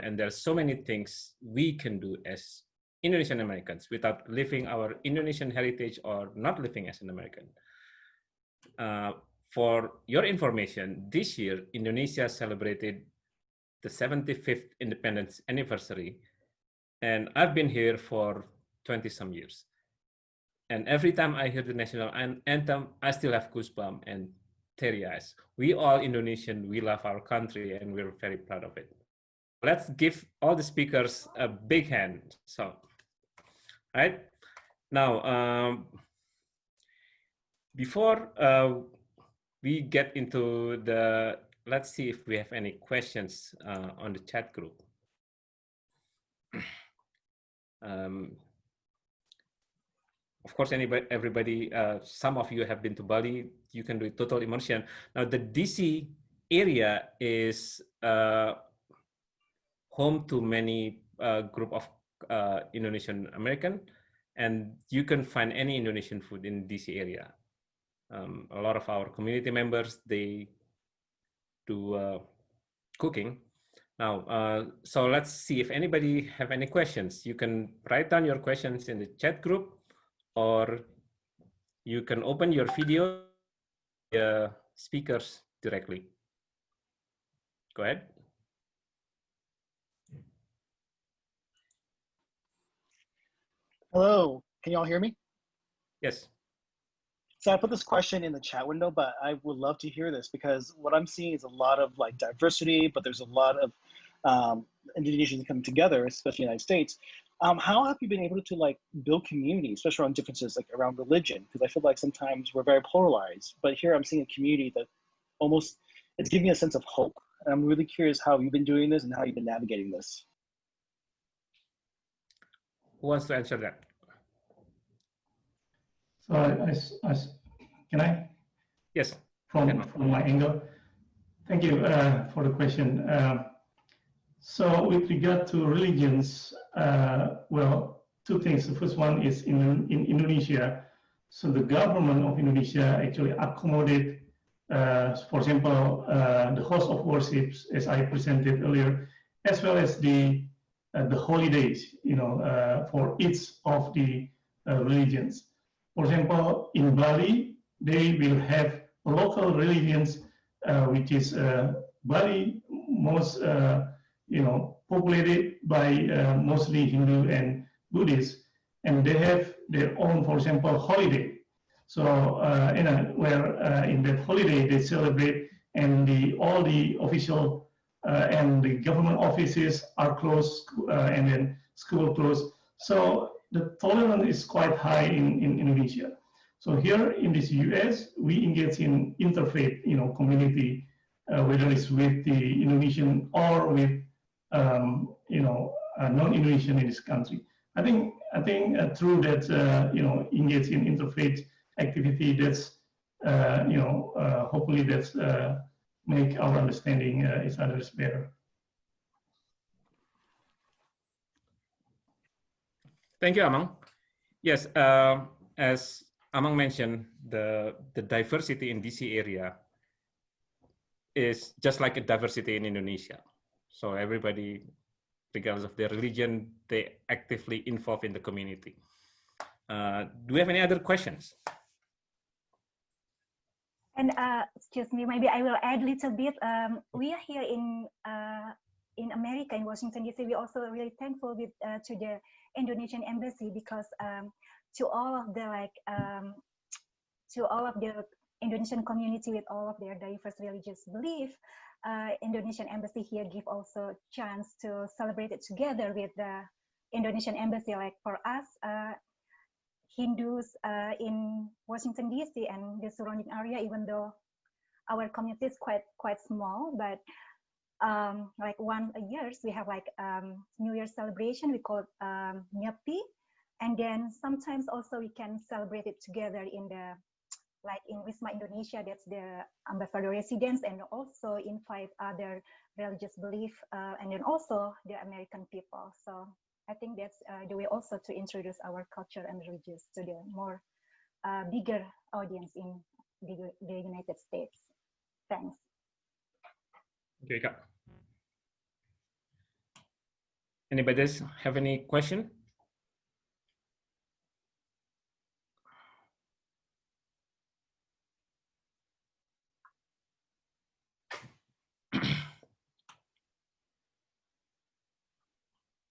and there are so many things we can do as Indonesian Americans without living our Indonesian heritage or not living as an American. For your information, this year, Indonesia celebrated the 75th independence anniversary, and I've been here for 20-some years. And every time I hear the national anthem, I still have goosebumps and teary eyes. We all Indonesian, we love our country, and we're very proud of it. Let's give all the speakers a big hand. So, right now, before we get into the, let's see if we have any questions on the chat group. Of course, everybody, some of you have been to Bali, you can do total immersion. Now, the DC area is home to many group of Indonesian American, and you can find any Indonesian food in DC area. A lot of our community members, they do cooking. Now, so let's see if anybody have any questions. You can write down your questions in the chat group, or you can open your video speakers directly. Go ahead. Hello, can you all hear me? Yes. So I put this question in the chat window, but I would love to hear this because what I'm seeing is a lot of like diversity, but there's a lot of Indonesians coming together, especially in the United States. How have you been able to like build community, especially around differences like around religion? Because I feel like sometimes we're very polarized, but here I'm seeing a community that almost, it's giving me a sense of hope. And I'm really curious how you've been doing this and how you've been navigating this. Who wants to answer that? So can I? Yes. From my angle. Thank you for the question. So with regard to religions, well, two things. The first one is in Indonesia. So the government of Indonesia actually accommodate, for example, the host of worships, as I presented earlier, as well as the holidays, for each of the religions. For example, in Bali, they will have local religions, which is Bali, most populated by mostly Hindu and Buddhist, and they have their own, for example, holiday. So, where in that holiday they celebrate, and all the official and the government offices are closed, and then school closed. So the tolerance is quite high in Indonesia. So here in this US, we engage in interfaith, community, whether it's with the Indonesian or with, non-Indonesian in this country. I think through that, engage in interfaith activity, that's, hopefully that's make our understanding each other's better. Thank you, Amang. Yes, as Amang mentioned, the diversity in DC area is just like a diversity in Indonesia. So everybody, regardless of their religion, they actively involved in the community. Do we have any other questions? And excuse me, maybe I will add a little bit. We are here in America, in Washington DC. We're also really thankful to the Indonesian embassy, because to all of the Indonesian community with all of their diverse religious belief, Indonesian embassy here give also chance to celebrate it together with the Indonesian embassy. Like for us, Hindus in Washington DC and the surrounding area, even though our community is quite small, but like once a year we have like New Year celebration. We call it Nyepi, and then sometimes also we can celebrate it together in the, like in Wisma Indonesia, that's the ambassador residence, and also invite other religious belief, and then also the American people. So I think that's the way also to introduce our culture and religions to the more bigger audience in the United States. Thanks. Okay, Kak. Anybody else have any question?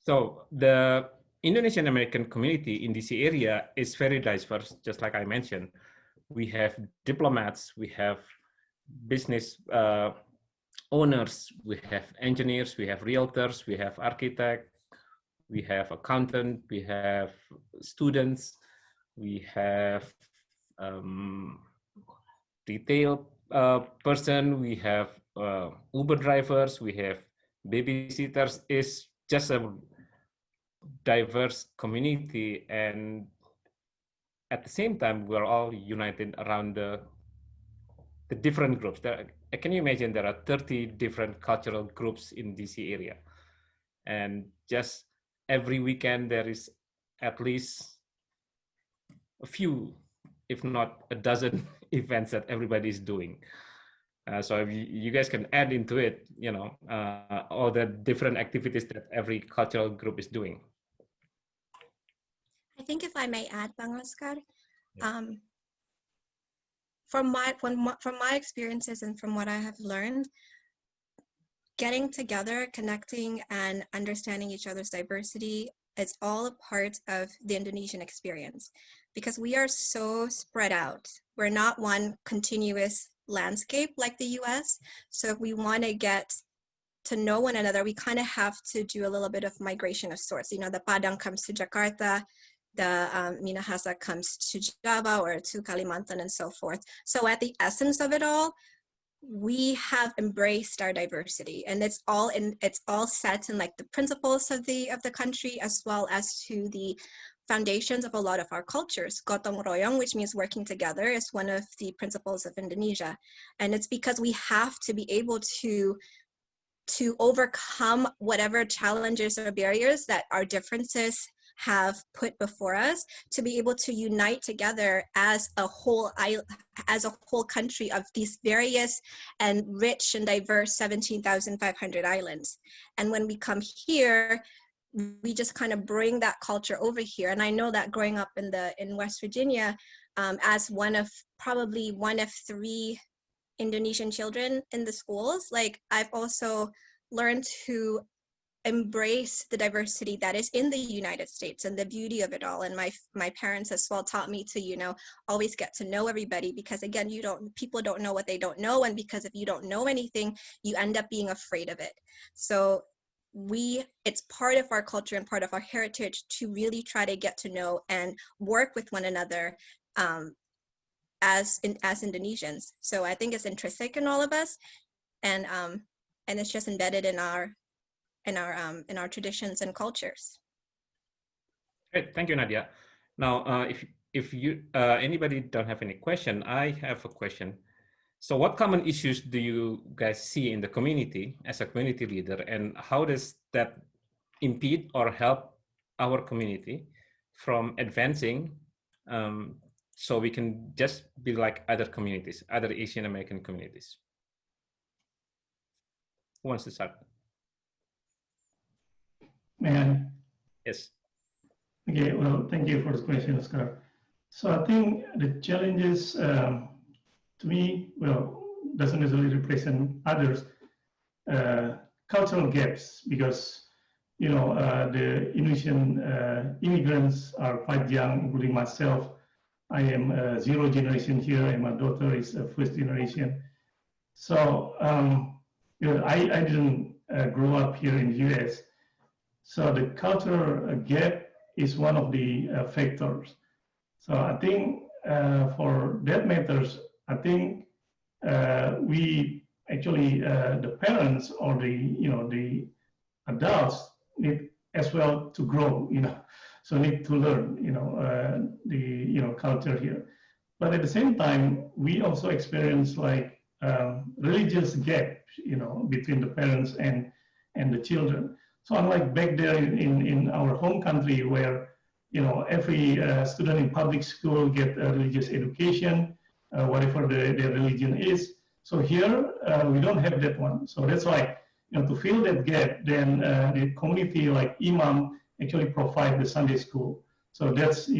So the Indonesian American community in DC area is very diverse, just like I mentioned. We have diplomats, we have business owners, we have engineers, we have realtors, we have architects, we have accountant, we have students, we have retail person, we have Uber drivers, we have babysitters. It's just a diverse community, and at the same time we're all united around the different groups. Can you imagine there are 30 different cultural groups in DC area, and just every weekend there is at least a few, if not a dozen events that everybody is doing. So if you guys can add into it, all the different activities that every cultural group is doing. I think if I may add, Bang Oscar, Yeah. From my experiences and from what I have learned, getting together, connecting, and understanding each other's diversity is all a part of the Indonesian experience. because we are so spread out. We're not one continuous landscape like the US. So if we want to get to know one another, we kind of have to do a little bit of migration of sorts. You know, the Padang comes to Jakarta, the Minahasa comes to Java or to Kalimantan and so forth. So at the essence of it all, we have embraced our diversity, and it's all set in like the principles of the country, as well as to the foundations of a lot of our cultures. Gotong royong, which means working together, is one of the principles of Indonesia. And it's because we have to be able to overcome whatever challenges or barriers that our differences have put before us, to be able to unite together as a whole country of these various and rich and diverse 17,500 islands. And when we come here, we just kind of bring that culture over here. And I know that growing up in West Virginia, as probably one of 3 Indonesian children in the schools, like I've also learned to embrace the diversity that is in the United States and the beauty of it all. And my parents as well taught me to, you know, always get to know everybody, because again, people don't know what they don't know. And because if you don't know anything, you end up being afraid of it. So it's part of our culture and part of our heritage to really try to get to know and work with one another as Indonesians. So I think it's intrinsic in all of us, and it's just embedded in our traditions and cultures. Great, thank you, Nadia. Now, if you anybody don't have any question, I have a question. So, what common issues do you guys see in the community as a community leader, and how does that impede or help our community from advancing, so we can just be like other communities, other Asian American communities? Who wants to start? Man. Yes. Okay, well, thank you for the question, Oscar. So I think the challenges, to me, well, doesn't necessarily represent others, cultural gaps, because, you know, the Indonesian immigrants are quite young, including myself. I am 0 generation here, and my daughter is a 1st generation. So, you know, I didn't grow up here in the US. So the cultural gap is one of the factors. So I think for that matters, I think we actually, the parents or the adults need as well to grow, so need to learn, the culture here. But at the same time, we also experience like religious gap, between the parents and the children. So unlike back there in our home country, where every student in public school get a religious education, whatever their religion is. So here we don't have that one. So that's why to fill that gap, then the community like Imam actually provide the Sunday school. So that's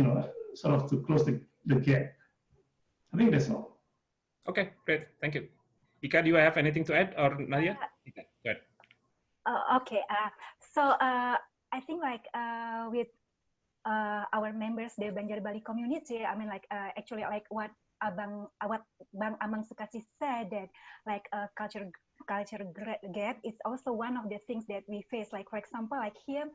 sort of to close the gap. I think that's all. Okay, great, thank you. Ika, do you have anything to add, or Nadia? Ika, go ahead. Okay, so I think like with our members, the Banjar Bali community, I mean like actually like what Bang Amang Sukasi said, that like culture gap is also one of the things that we face. Like for example, like here,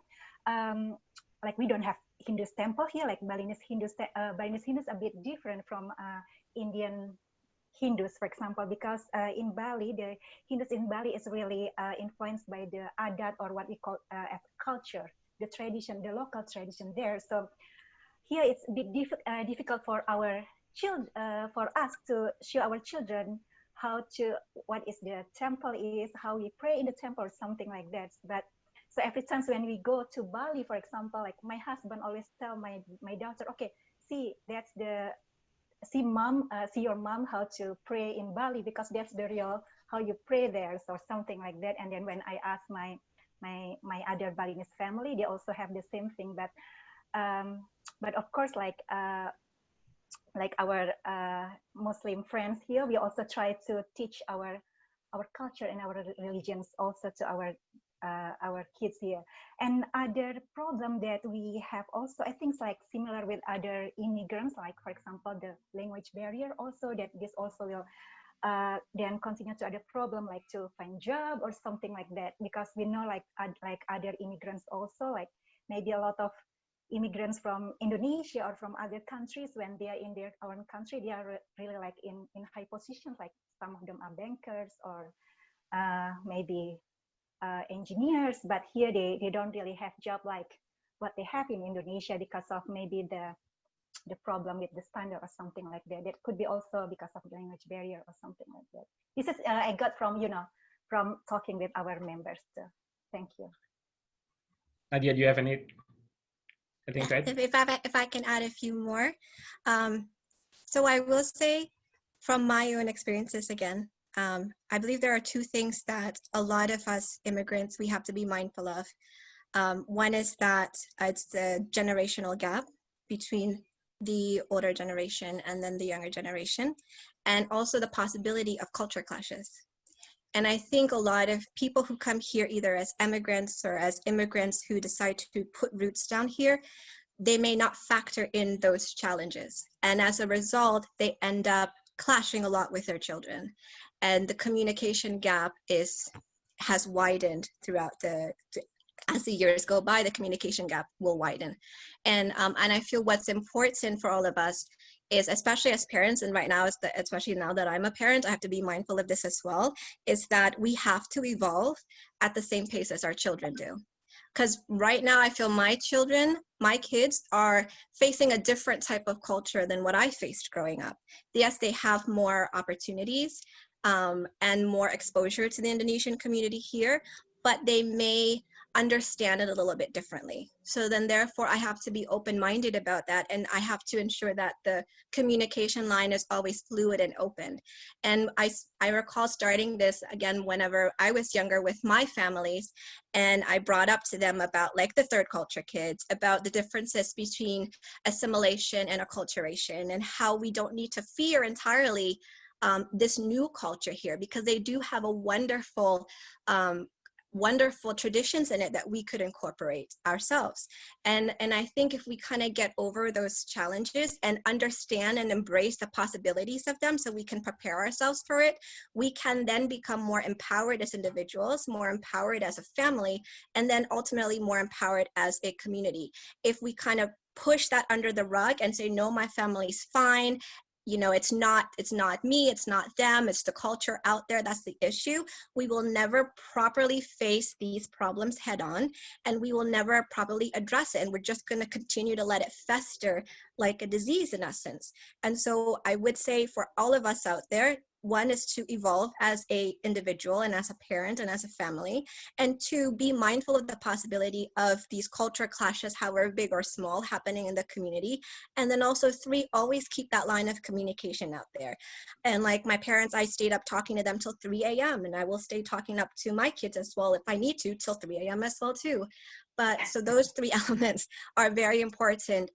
like we don't have Hindus temple here. Like Balinese Hindus a bit different from Indian Hindus, for example, because in Bali, the Hindus in Bali is really influenced by the adat, or what we call culture, the tradition, the local tradition there. So here it's a bit difficult for our children, for us to show our children what is the temple is, how we pray in the temple, or something like that. But so every time when we go to Bali, for example, like my husband always tell my daughter, okay, see your mom how to pray in Bali, because that's the real how you pray there, or something like that. And then when I ask my other Balinese family, they also have the same thing. But of course, like our Muslim friends here, we also try to teach our culture and our religions also to our our kids here. And other problem that we have also, I think, like similar with other immigrants, like for example the language barrier, also that this also will then continue to other problem, like to find job or something like that, because we know like other immigrants also, like maybe a lot of immigrants from Indonesia or from other countries, when they are in their own country, they are really like in high positions, like some of them are bankers or maybe engineers, but here they don't really have job like what they have in Indonesia because of maybe the problem with the standard or something like that. That could be also because of the language barrier or something like that. This is I got from from talking with our members too. Thank you. Nadia, do you have anything to add? If I can add a few more. So I will say from my own experiences again, I believe there are two things that a lot of us immigrants, we have to be mindful of. One is that it's the generational gap between the older generation and then the younger generation, and also the possibility of culture clashes. And I think a lot of people who come here either as immigrants or as immigrants who decide to put roots down here, they may not factor in those challenges. And as a result, they end up clashing a lot with their children. And the communication gap has widened throughout as the years go by, the communication gap will widen. And I feel what's important for all of us is, especially as parents, and right now, especially now that I'm a parent, I have to be mindful of this as well, is that we have to evolve at the same pace as our children do. Because right now I feel my kids are facing a different type of culture than what I faced growing up. Yes, they have more opportunities and more exposure to the Indonesian community here, but they may understand it a little bit differently. So then therefore I have to be open-minded about that, and I have to ensure that the communication line is always fluid and open. And I recall starting this again whenever I was younger with my families, and I brought up to them about like the third culture kids, about the differences between assimilation and acculturation, and how we don't need to fear entirely this new culture here, because they do have a wonderful traditions in it that we could incorporate ourselves. And I think if we kind of get over those challenges and understand and embrace the possibilities of them so we can prepare ourselves for it, we can then become more empowered as individuals, more empowered as a family, and then ultimately more empowered as a community. If we kind of push that under the rug and say, no, my family's fine, it's not me, it's not them, it's the culture out there that's the issue, we will never properly face these problems head on, and we will never properly address it, and we're just going to continue to let it fester like a disease in essence. And so I would say for all of us out there, one is to evolve as an individual and as a parent and as a family, and to be mindful of the possibility of these culture clashes, however big or small, happening in the community. And then also 3, always keep that line of communication out there. And like my parents, I stayed up talking to them till 3 a.m. and I will stay talking up to my kids as well if I need to till 3 a.m. as well too. But so those 3 elements are very important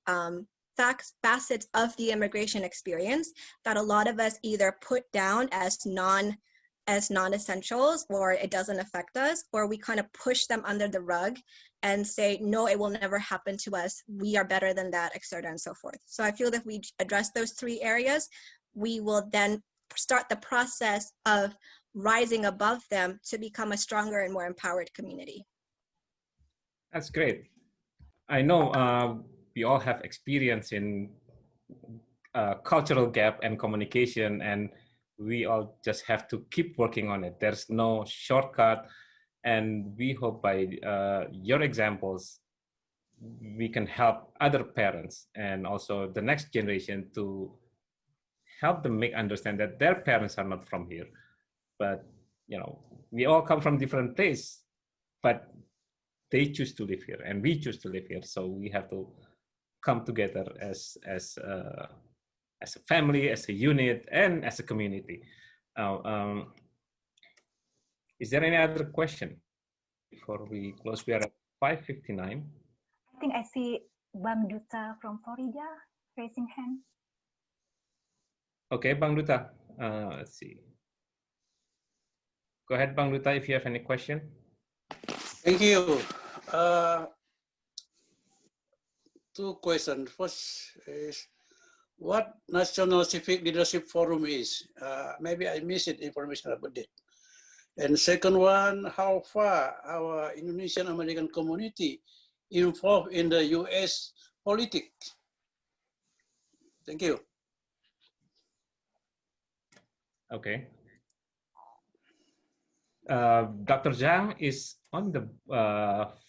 facets of the immigration experience that a lot of us either put down as non-essentials, or it doesn't affect us, or we kind of push them under the rug and say, no, it will never happen to us, we are better than that, etc. and so forth. So I feel that if we address those 3 areas, we will then start the process of rising above them to become a stronger and more empowered community. That's great. I know we all have experience in cultural gap and communication, and we all just have to keep working on it. There's no shortcut, and we hope by your examples, we can help other parents and also the next generation to help them understand that their parents are not from here, but we all come from different places, but they choose to live here and we choose to live here. So we have to come together as a family, as a unit, and as a community. Is there any other question before we close? We are at 5:59. I think I see Bang Duta from Florida raising hand. Okay, Bang Duta, let's see. Go ahead, Bang Duta, if you have any question. Thank you. Two questions. First is what National Civic Leadership Forum is. Maybe I missed information about it. And second one, how far our Indonesian American community involved in the US politics? Thank you. Okay. Dr. Zhang is on the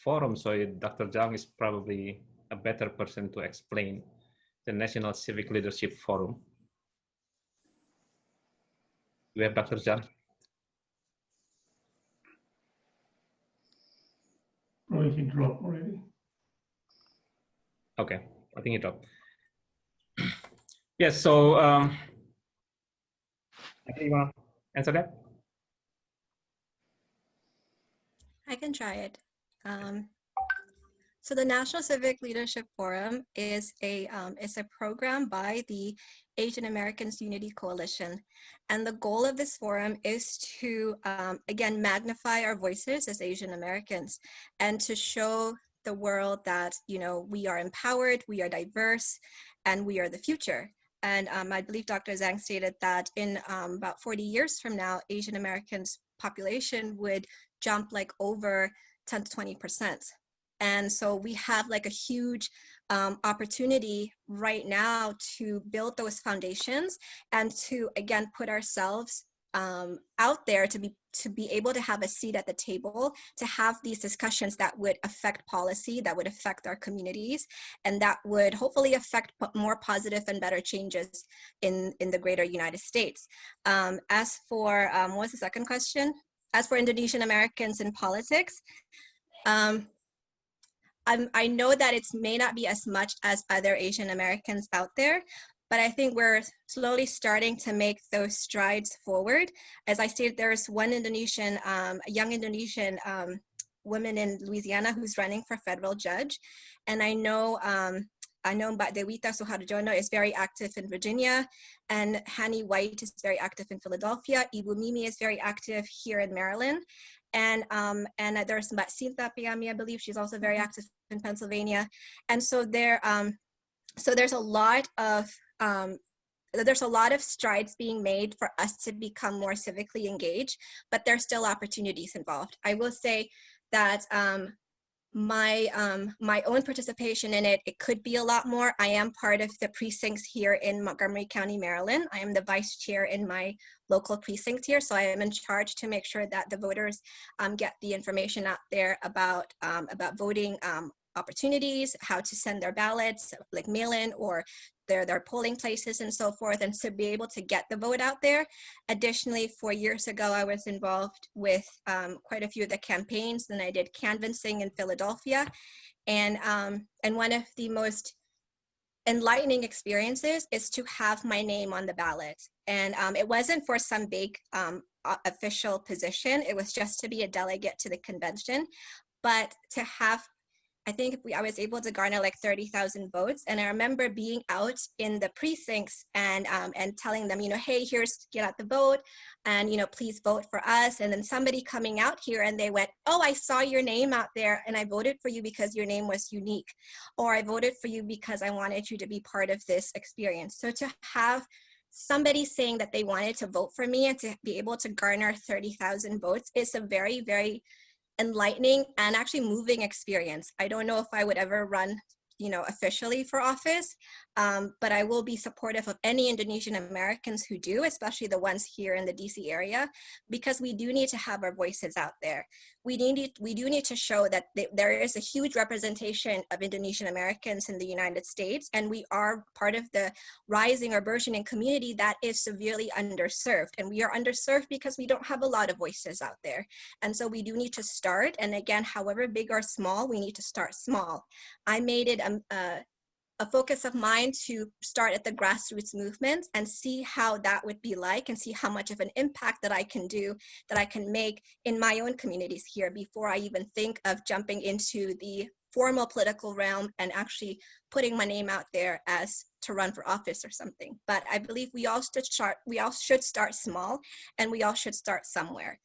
forum, so Dr. Zhang is probably a better person to explain the National Civic Leadership Forum. We have Dr. Zhang. Probably he dropped already. Okay, I think he dropped. Yes, so you want to answer that? I can try it. So the National Civic Leadership Forum is a program by the Asian Americans Unity Coalition. And the goal of this forum is to, again, magnify our voices as Asian Americans and to show the world that, you know, we are empowered, we are diverse, and we are the future. And I believe Dr. Zhang stated that in about 40 years from now, Asian Americans population would jump like over 10 to 20%. And so we have like a huge opportunity right now to build those foundations and to, again, put ourselves out there to be able to have a seat at the table, to have these discussions that would affect policy, that would affect our communities, and that would hopefully affect more positive and better changes in the greater United States. As for, what was the second question? As for Indonesian Americans in politics, I know that it may not be as much as other Asian Americans out there, but I think we're slowly starting to make those strides forward. As I stated, there's one Indonesian, a young Indonesian woman in Louisiana who's running for federal judge. And I know Mbak Dewita Suharjono is very active in Virginia, and Hanny White is very active in Philadelphia. Ibu Mimi is very active here in Maryland. And there's Mbak Sinta Piami, I believe she's also very active in Pennsylvania. And so there's a lot of strides being made for us to become more civically engaged, but there's still opportunities involved. I will say that my own participation in it could be a lot more. I am part of the precincts here in Montgomery County, Maryland. I am the vice chair in my local precinct here, so I am in charge to make sure that the voters get the information out there about voting opportunities, how to send their ballots, like mail-in or their polling places and so forth, and to be able to get the vote out there. Additionally, 4 years ago, I was involved with quite a few of the campaigns, and I did canvassing in Philadelphia. And one of the most enlightening experiences is to have my name on the ballot. And it wasn't for some big official position. It was just to be a delegate to the convention. But to have, I think I was able to garner like 30,000 votes. And I remember being out in the precincts and telling them, you know, hey, get out the vote, and, you know, please vote for us. And then somebody coming out here and they went, oh, I saw your name out there and I voted for you because your name was unique. Or I voted for you because I wanted you to be part of this experience. So to have somebody saying that they wanted to vote for me and to be able to garner 30,000 votes is a very, very enlightening and actually moving experience. I don't know if I would ever run, you know, officially for office, but I will be supportive of any Indonesian Americans who do, especially the ones here in the DC area, because we do need to have our voices out there. We do need to show that there is a huge representation of Indonesian Americans in the United States, and we are part of the rising or burgeoning community that is severely underserved. And we are underserved because we don't have a lot of voices out there. And so we do need to start, and again, however big or small, we need to start small. I made it a focus of mine to start at the grassroots movement and see how that would be like, and see how much of an impact that I can do, that I can make in my own communities here before I even think of jumping into the formal political realm and actually putting my name out there as to run for office or something. But I believe we all should start small, and we all should start somewhere.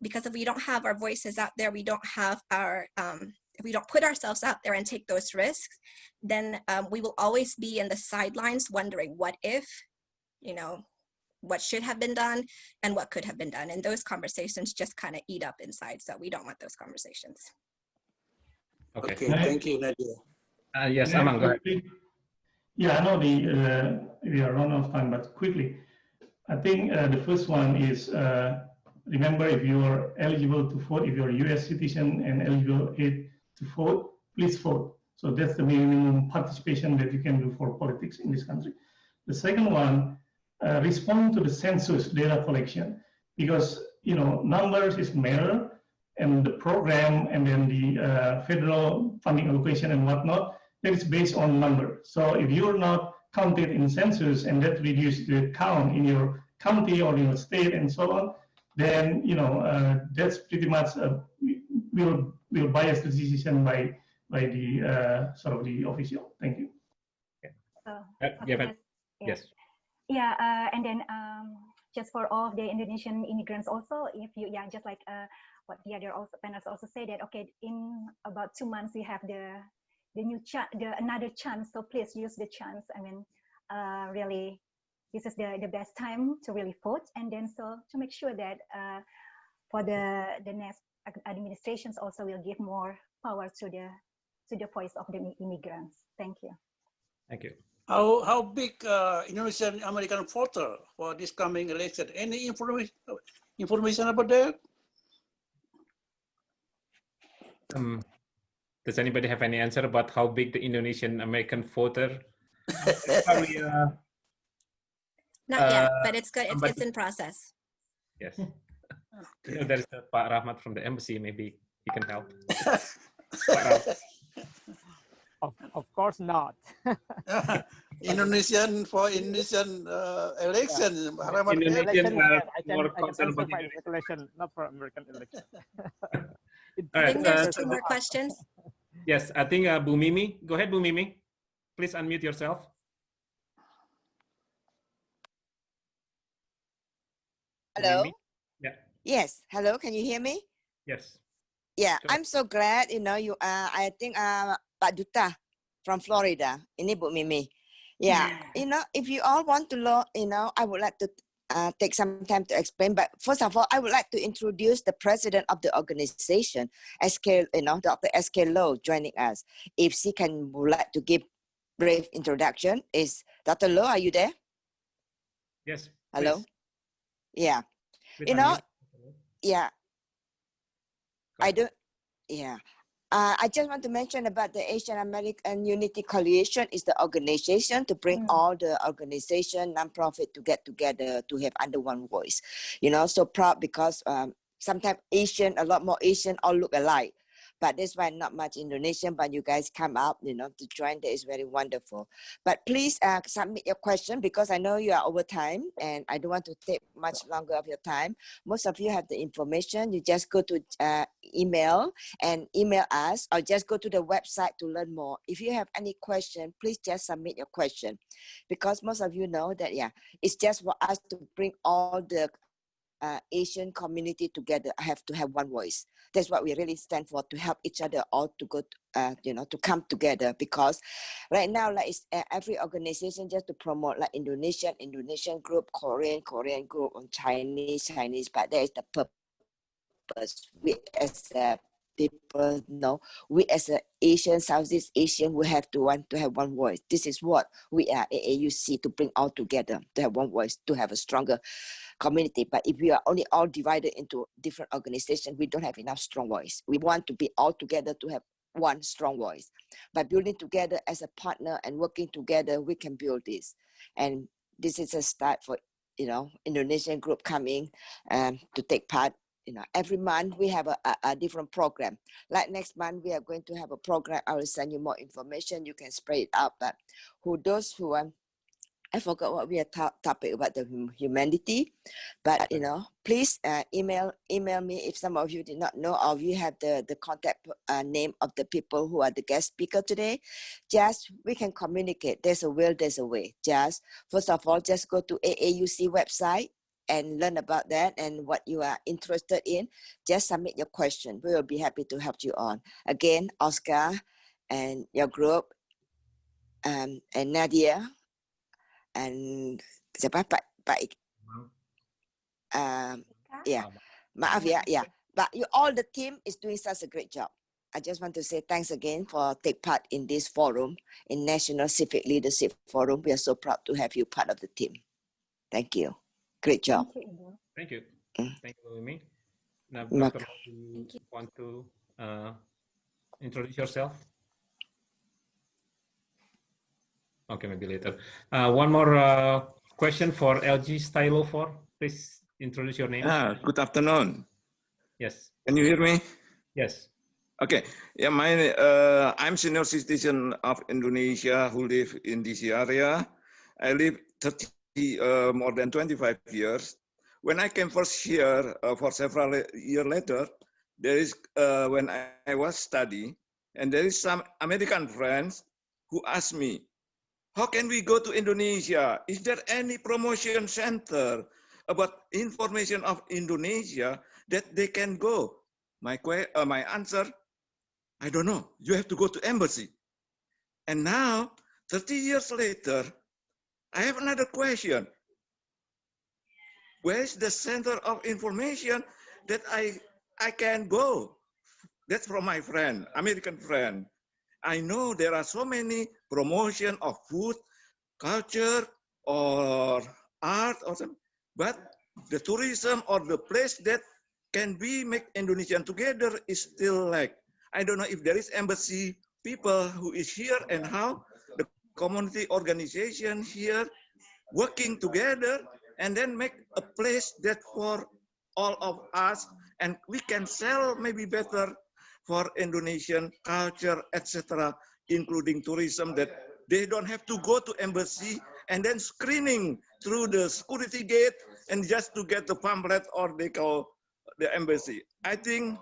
because if we don't have our voices out there, we don't have our, if we don't put ourselves out there and take those risks, then we will always be in the sidelines wondering what if, you know, what should have been done and what could have been done. And those conversations just kind of eat up inside. So we don't want those conversations. Okay. Okay, thank you, Nadia. Yes, Amang, go ahead. Yeah, I know we are run out of time, but quickly. I think the first one is remember, if you are eligible to vote, if you're a US citizen and eligible to vote, please vote. So that's the minimum participation that you can do for politics in this country. The second one, respond to the census data collection, because numbers is matter, and the program and then the federal funding allocation and whatnot, that is based on number. So if you're not counted in census and that reduces the count in your county or in your state and so on, then that's pretty much will bias the decision by the sort of the official. Thank you. Yes. Yeah, and then just for all of the Indonesian immigrants also, if you, just like what the other panelists also say, that okay, in about 2 months we have the another chance, so please use the chance. I mean, really, this is the best time to really vote, and then so to make sure that for the next administrations also will give more power to the voice of the immigrants. Thank you. Thank you. How big Indonesian American voter for this coming election? Any information about that? Does anybody have any answer about how big the Indonesian American voter? Not yet, but it's good. It's in process. Yes. There's Pak Rahmat from the embassy. Maybe he can help. Of course not. Indonesian election. Indonesian I can more answer concerned for about election, not for American election. All right, I think there's 2 more questions. Yes, I think Bu Mimi. Go ahead, Bu Mimi. Please unmute yourself. Hello? Yeah. Yes. Hello. Can you hear me? Yes. Yeah. Sure. I'm so glad, you, I think Pak Duta from Florida, ini Bu Mimi. Yeah. If you all want to know, I would like to take some time to explain. But first of all, I would like to introduce the president of the organization, SK, Dr. SK Low joining us. If she would like to give brief introduction, is Dr. Low, are you there? Yes. Hello? Please. Yeah. Please Yeah. I don't, yeah. I just want to mention about the Asian American Unity Coalition is the organization to bring all the organization, nonprofit to get together to have under one voice. So proud because sometimes a lot more Asian all look alike. But that's why not much Indonesian, but you guys come up, to join. That is very wonderful. But please submit your question because I know you are over time and I don't want to take much longer of your time. Most of you have the information. You just go to email us or just go to the website to learn more. If you have any question, please just submit your question because most of you know that, it's just for us to bring all the Asian community together. I have to have one voice. That's what we really stand for, to help each other all to go, to come together. Because right now, like every organization just to promote like Indonesian group, Korean group, on Chinese. But there is the purpose. We as people know, we as an Asian, Southeast Asian, we have to want to have one voice. This is what we are AAUC, to bring all together, to have one voice, to have a stronger community. But if we are only all divided into different organizations, we don't have enough strong voice. We want to be all together to have one strong voice. By building together as a partner and working together, we can build this. And this is a start for, Indonesian group coming to take part. Every month we have a different program. Like next month, we are going to have a program. I will send you more information. You can spread it out. But those who I forgot what we are topic about the humanity, but please email me if some of you did not know, or if you have the contact name of the people who are the guest speaker today. Just we can communicate. There's a will, there's a way. Just first of all, just go to AAUC website and learn about that and what you are interested in, just submit your question. We will be happy to help you on. Again, Oscar and your group, and Nadia, and siapa Pak yeah, maaf ya, yeah. But you, all the team is doing such a great job. I just want to say thanks again for take part in this forum, in National Civic Leadership Forum. We are so proud to have you part of the team. Thank you. Great job. Thank you. Thank you, Umi. Now, Mak- Dr. you want to introduce yourself? Okay, maybe later. One more question for LG Stylo 4. Please introduce your name. Good afternoon. Yes. Can you hear me? Yes. Okay. Yeah, I'm senior citizen of Indonesia who live in this area. I live more than 25 years. When I came first here for several years later, there is when I was studying, and there is some American friends who asked me, how can we go to Indonesia? Is there any promotion center about information of Indonesia that they can go? My answer, I don't know. You have to go to embassy. And now, 30 years later, I have another question. Where is the center of information that I can go? That's from my friend, American friend. I know there are so many promotion of food, culture, or art, or something, but the tourism or the place that can be make Indonesian together is still like, I don't know if there is embassy people who is here and how the community organization here working together and then make a place that for all of us, and we can sell maybe better for Indonesian culture, etc., including tourism, that they don't have to go to embassy and then screening through the security gate and just to get the pamphlet or they call the embassy. I think,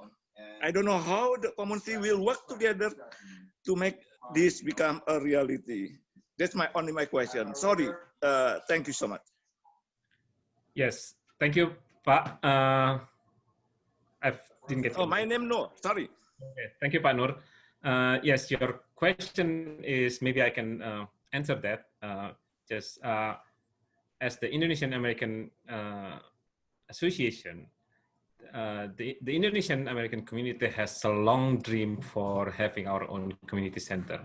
I don't know how the community will work together to make this become a reality. That's only my question. Sorry. Thank you so much. Yes. Thank you, Pak. I didn't get. Oh, my name no. Sorry. Okay. Thank you, Pak Nur. Yes, your question is, maybe I can answer that. Just as the Indonesian American Association, the Indonesian American community has a long dream for having our own community center.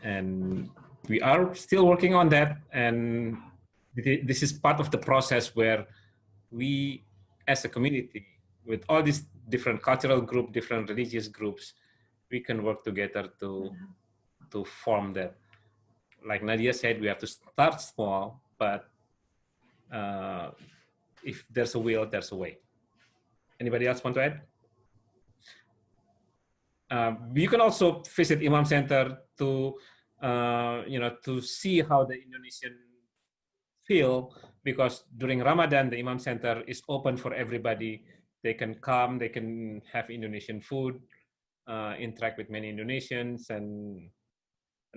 And we are still working on that. And this is part of the process where we, as a community, with all these different cultural groups, different religious groups, we can work together to form that. Like Nadia said, we have to start small, but if there's a will, there's a way. Anybody else want to add? You can also visit Imam Center to, to see how the Indonesian feel, because during Ramadan, the Imam Center is open for everybody. They can come, they can have Indonesian food, interact with many Indonesians and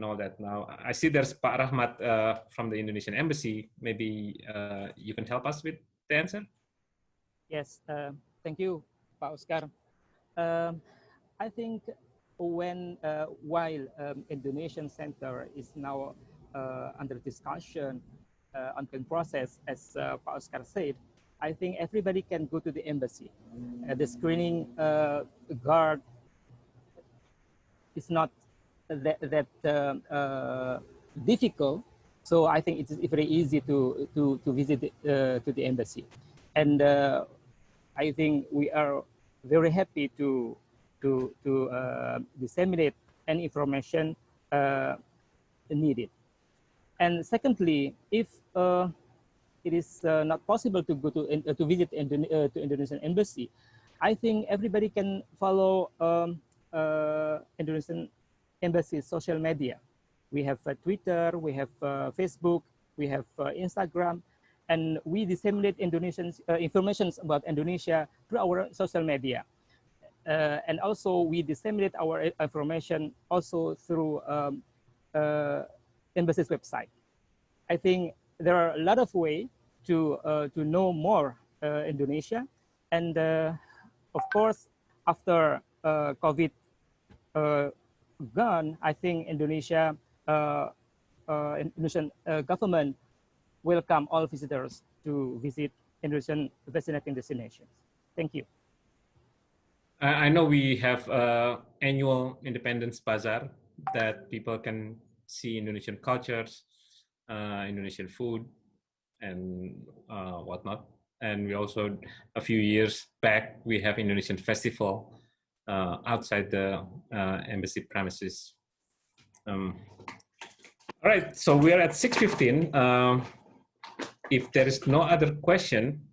all that. Now, I see there's Pak Rahmat from the Indonesian Embassy. Maybe you can help us with the answer? Yes, thank you, Pak Oscar. I think when while Indonesian Center is now under discussion, ongoing process, as Pak Oscar said, I think everybody can go to the embassy. The screening guard is not that difficult, so I think it is very easy to visit to the embassy, and I think we are very happy to disseminate any information needed. And secondly, if it is not possible to go to visit to Indonesian embassy, I think everybody can follow Indonesian embassy social media. We have Twitter, we have Facebook, we have Instagram, and we disseminate Indonesian information about Indonesia through our social media. And also we disseminate our information also through embassy's website. I think there are a lot of ways to know more Indonesia. And of course, after COVID gone, I think Indonesian government welcome all visitors to visit Indonesian fascinating destinations. Thank you. I know we have annual Independence Bazaar that people can see Indonesian cultures, Indonesian food, and whatnot. And we also, a few years back, we have Indonesian festival outside the embassy premises. All right, so we are at 6:15. If there is no other question,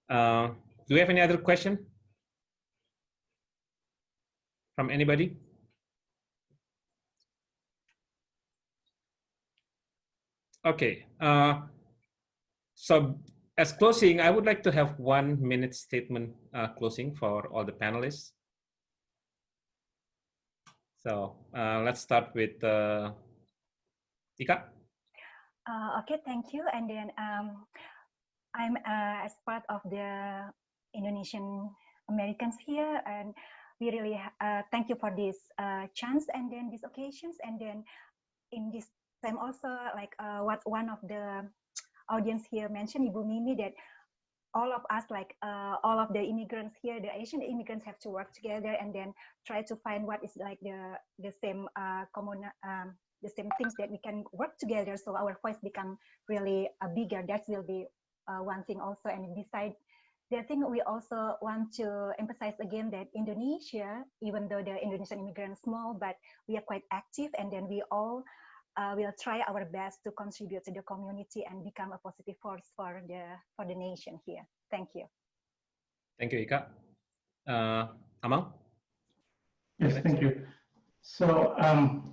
do we have any other question from anybody? Okay, so as closing, I would like to have 1 minute statement closing for all the panelists. So let's start with Ika. Okay, thank you. And then I'm as part of the Indonesian Americans here, and we really thank you for this chance and then these occasions. And then in this time also, like what one of the audience here mentioned, Ibu Mimi, that all of us, like all of the immigrants here, the Asian immigrants, have to work together and then try to find what is like the same common the same things that we can work together, so our voice become really bigger. That will be one thing also. And besides the thing, we also want to emphasize again that Indonesia, even though the Indonesian immigrants small, but we are quite active, and then we all will try our best to contribute to the community and become a positive force for the nation here. Thank you. Thank you, Ika. Amang? Yes, thank you. So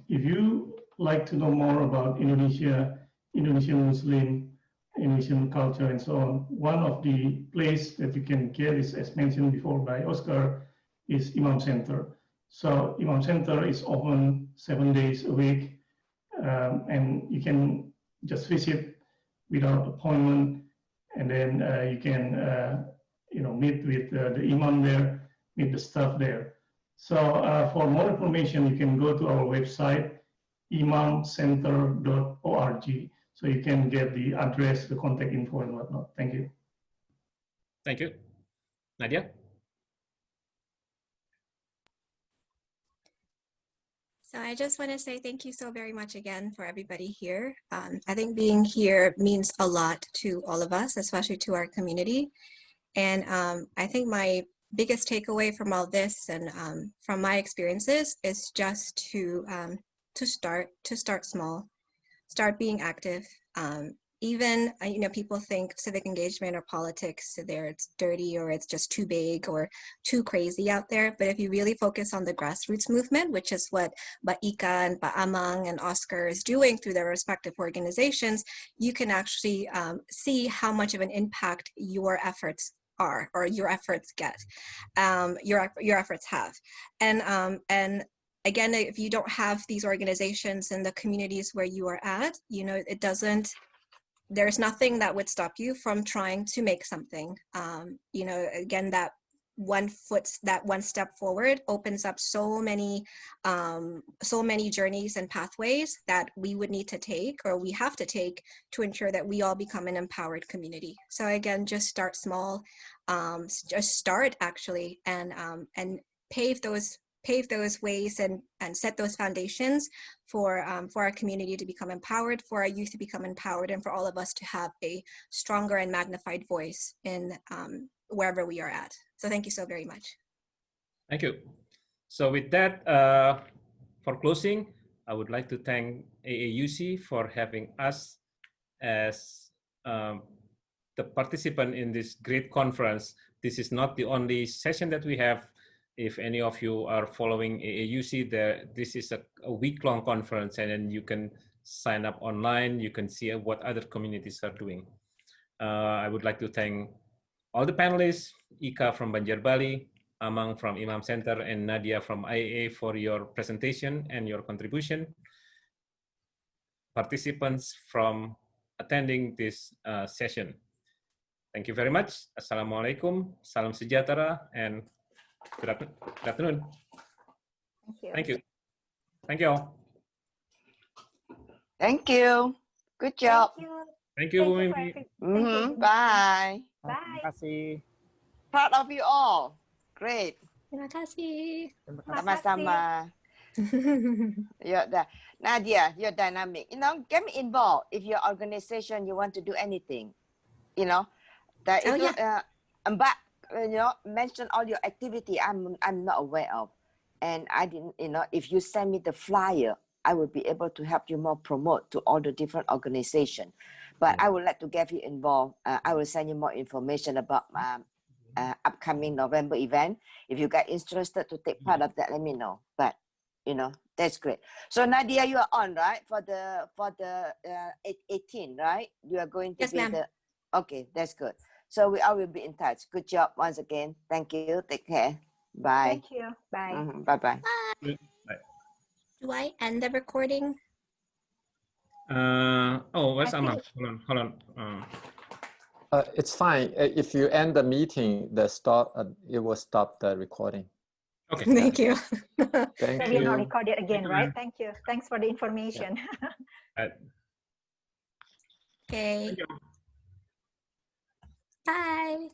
if you like to know more about Indonesia, Indonesian Muslim, Indonesian culture, and so on, one of the places that you can get is, as mentioned before by Oscar, is Imam Center. So Imam Center is open 7 days a week, and you can just visit without appointment, and then you can meet with the imam there, meet the staff there. So for more information, you can go to our website, imamcenter.org. So you can get the address, the contact info, and whatnot. Thank you. Thank you. Nadia? So I just want to say thank you so very much again for everybody here. I think being here means a lot to all of us, especially to our community. And I think my biggest takeaway from all this and from my experiences is just to start small, start being active. Even people think civic engagement or politics, it's dirty or it's just too big or too crazy out there. But if you really focus on the grassroots movement, which is what Ika and Amang and Oscar is doing through their respective organizations, you can actually see how much of an impact your efforts are, or your efforts get, your efforts have. And again, if you don't have these organizations in the communities where you are at, there's nothing that would stop you from trying to make something. Again, that one step forward opens up so many journeys and pathways that we would need to take, or we have to take, to ensure that we all become an empowered community. So again, just start small, just start actually, and pave those ways and set those foundations for our community to become empowered, for our youth to become empowered, and for all of us to have a stronger and magnified voice in wherever we are at. So thank you so very much. Thank you. So with that, for closing, I would like to thank AAUC for having us as the participant in this great conference. This is not the only session that we have. If any of you are following AAUC, this is a week-long conference, and then you can sign up online. You can see what other communities are doing. I would like to thank all the panelists, Ika from Banjar Bali, Amang from Imam Center, and Nadia from IAA for your presentation and your contribution. Participants from attending this session. Thank you very much. Assalamualaikum, salam sejahtera, and good afternoon. Thank you. Thank you. Thank you all. Thank you. Good job. Thank you. Thank you, Bu Thank you for Mimi. everything. Bye. Bye. Terima kasih. Proud of you all. Great. Terima kasih. Terima kasih. Sama-sama. Nadia, you're dynamic. You know, get me involved if your organization you want to do anything. You know, that Oh, itu, yeah. but you know, mention all your activity. I'm not aware of, and I didn't. You know, if you send me the flyer, I will be able to help you more promote to all the different organizations. But I would like to get you involved. I will send you more information about upcoming November event. If you get interested to take part of that, let me know. But you know, that's great. So Nadia, you are on, right? For the 18, right? You are going to Yes, be ma'am. Okay, that's good. So we all will be in touch. Good job once again. Thank you. Take care. Bye. Thank you. Bye. Bye-bye. Bye. Do I end the recording? Where's I Amar? think- Hold on. It's fine. If you end the meeting, it will stop the recording. Okay. Thank you. Thank So we'll not you. record it again, Thank you, right? ma'am. Thank you. Thanks for the information. Okay. Thank you. Bye.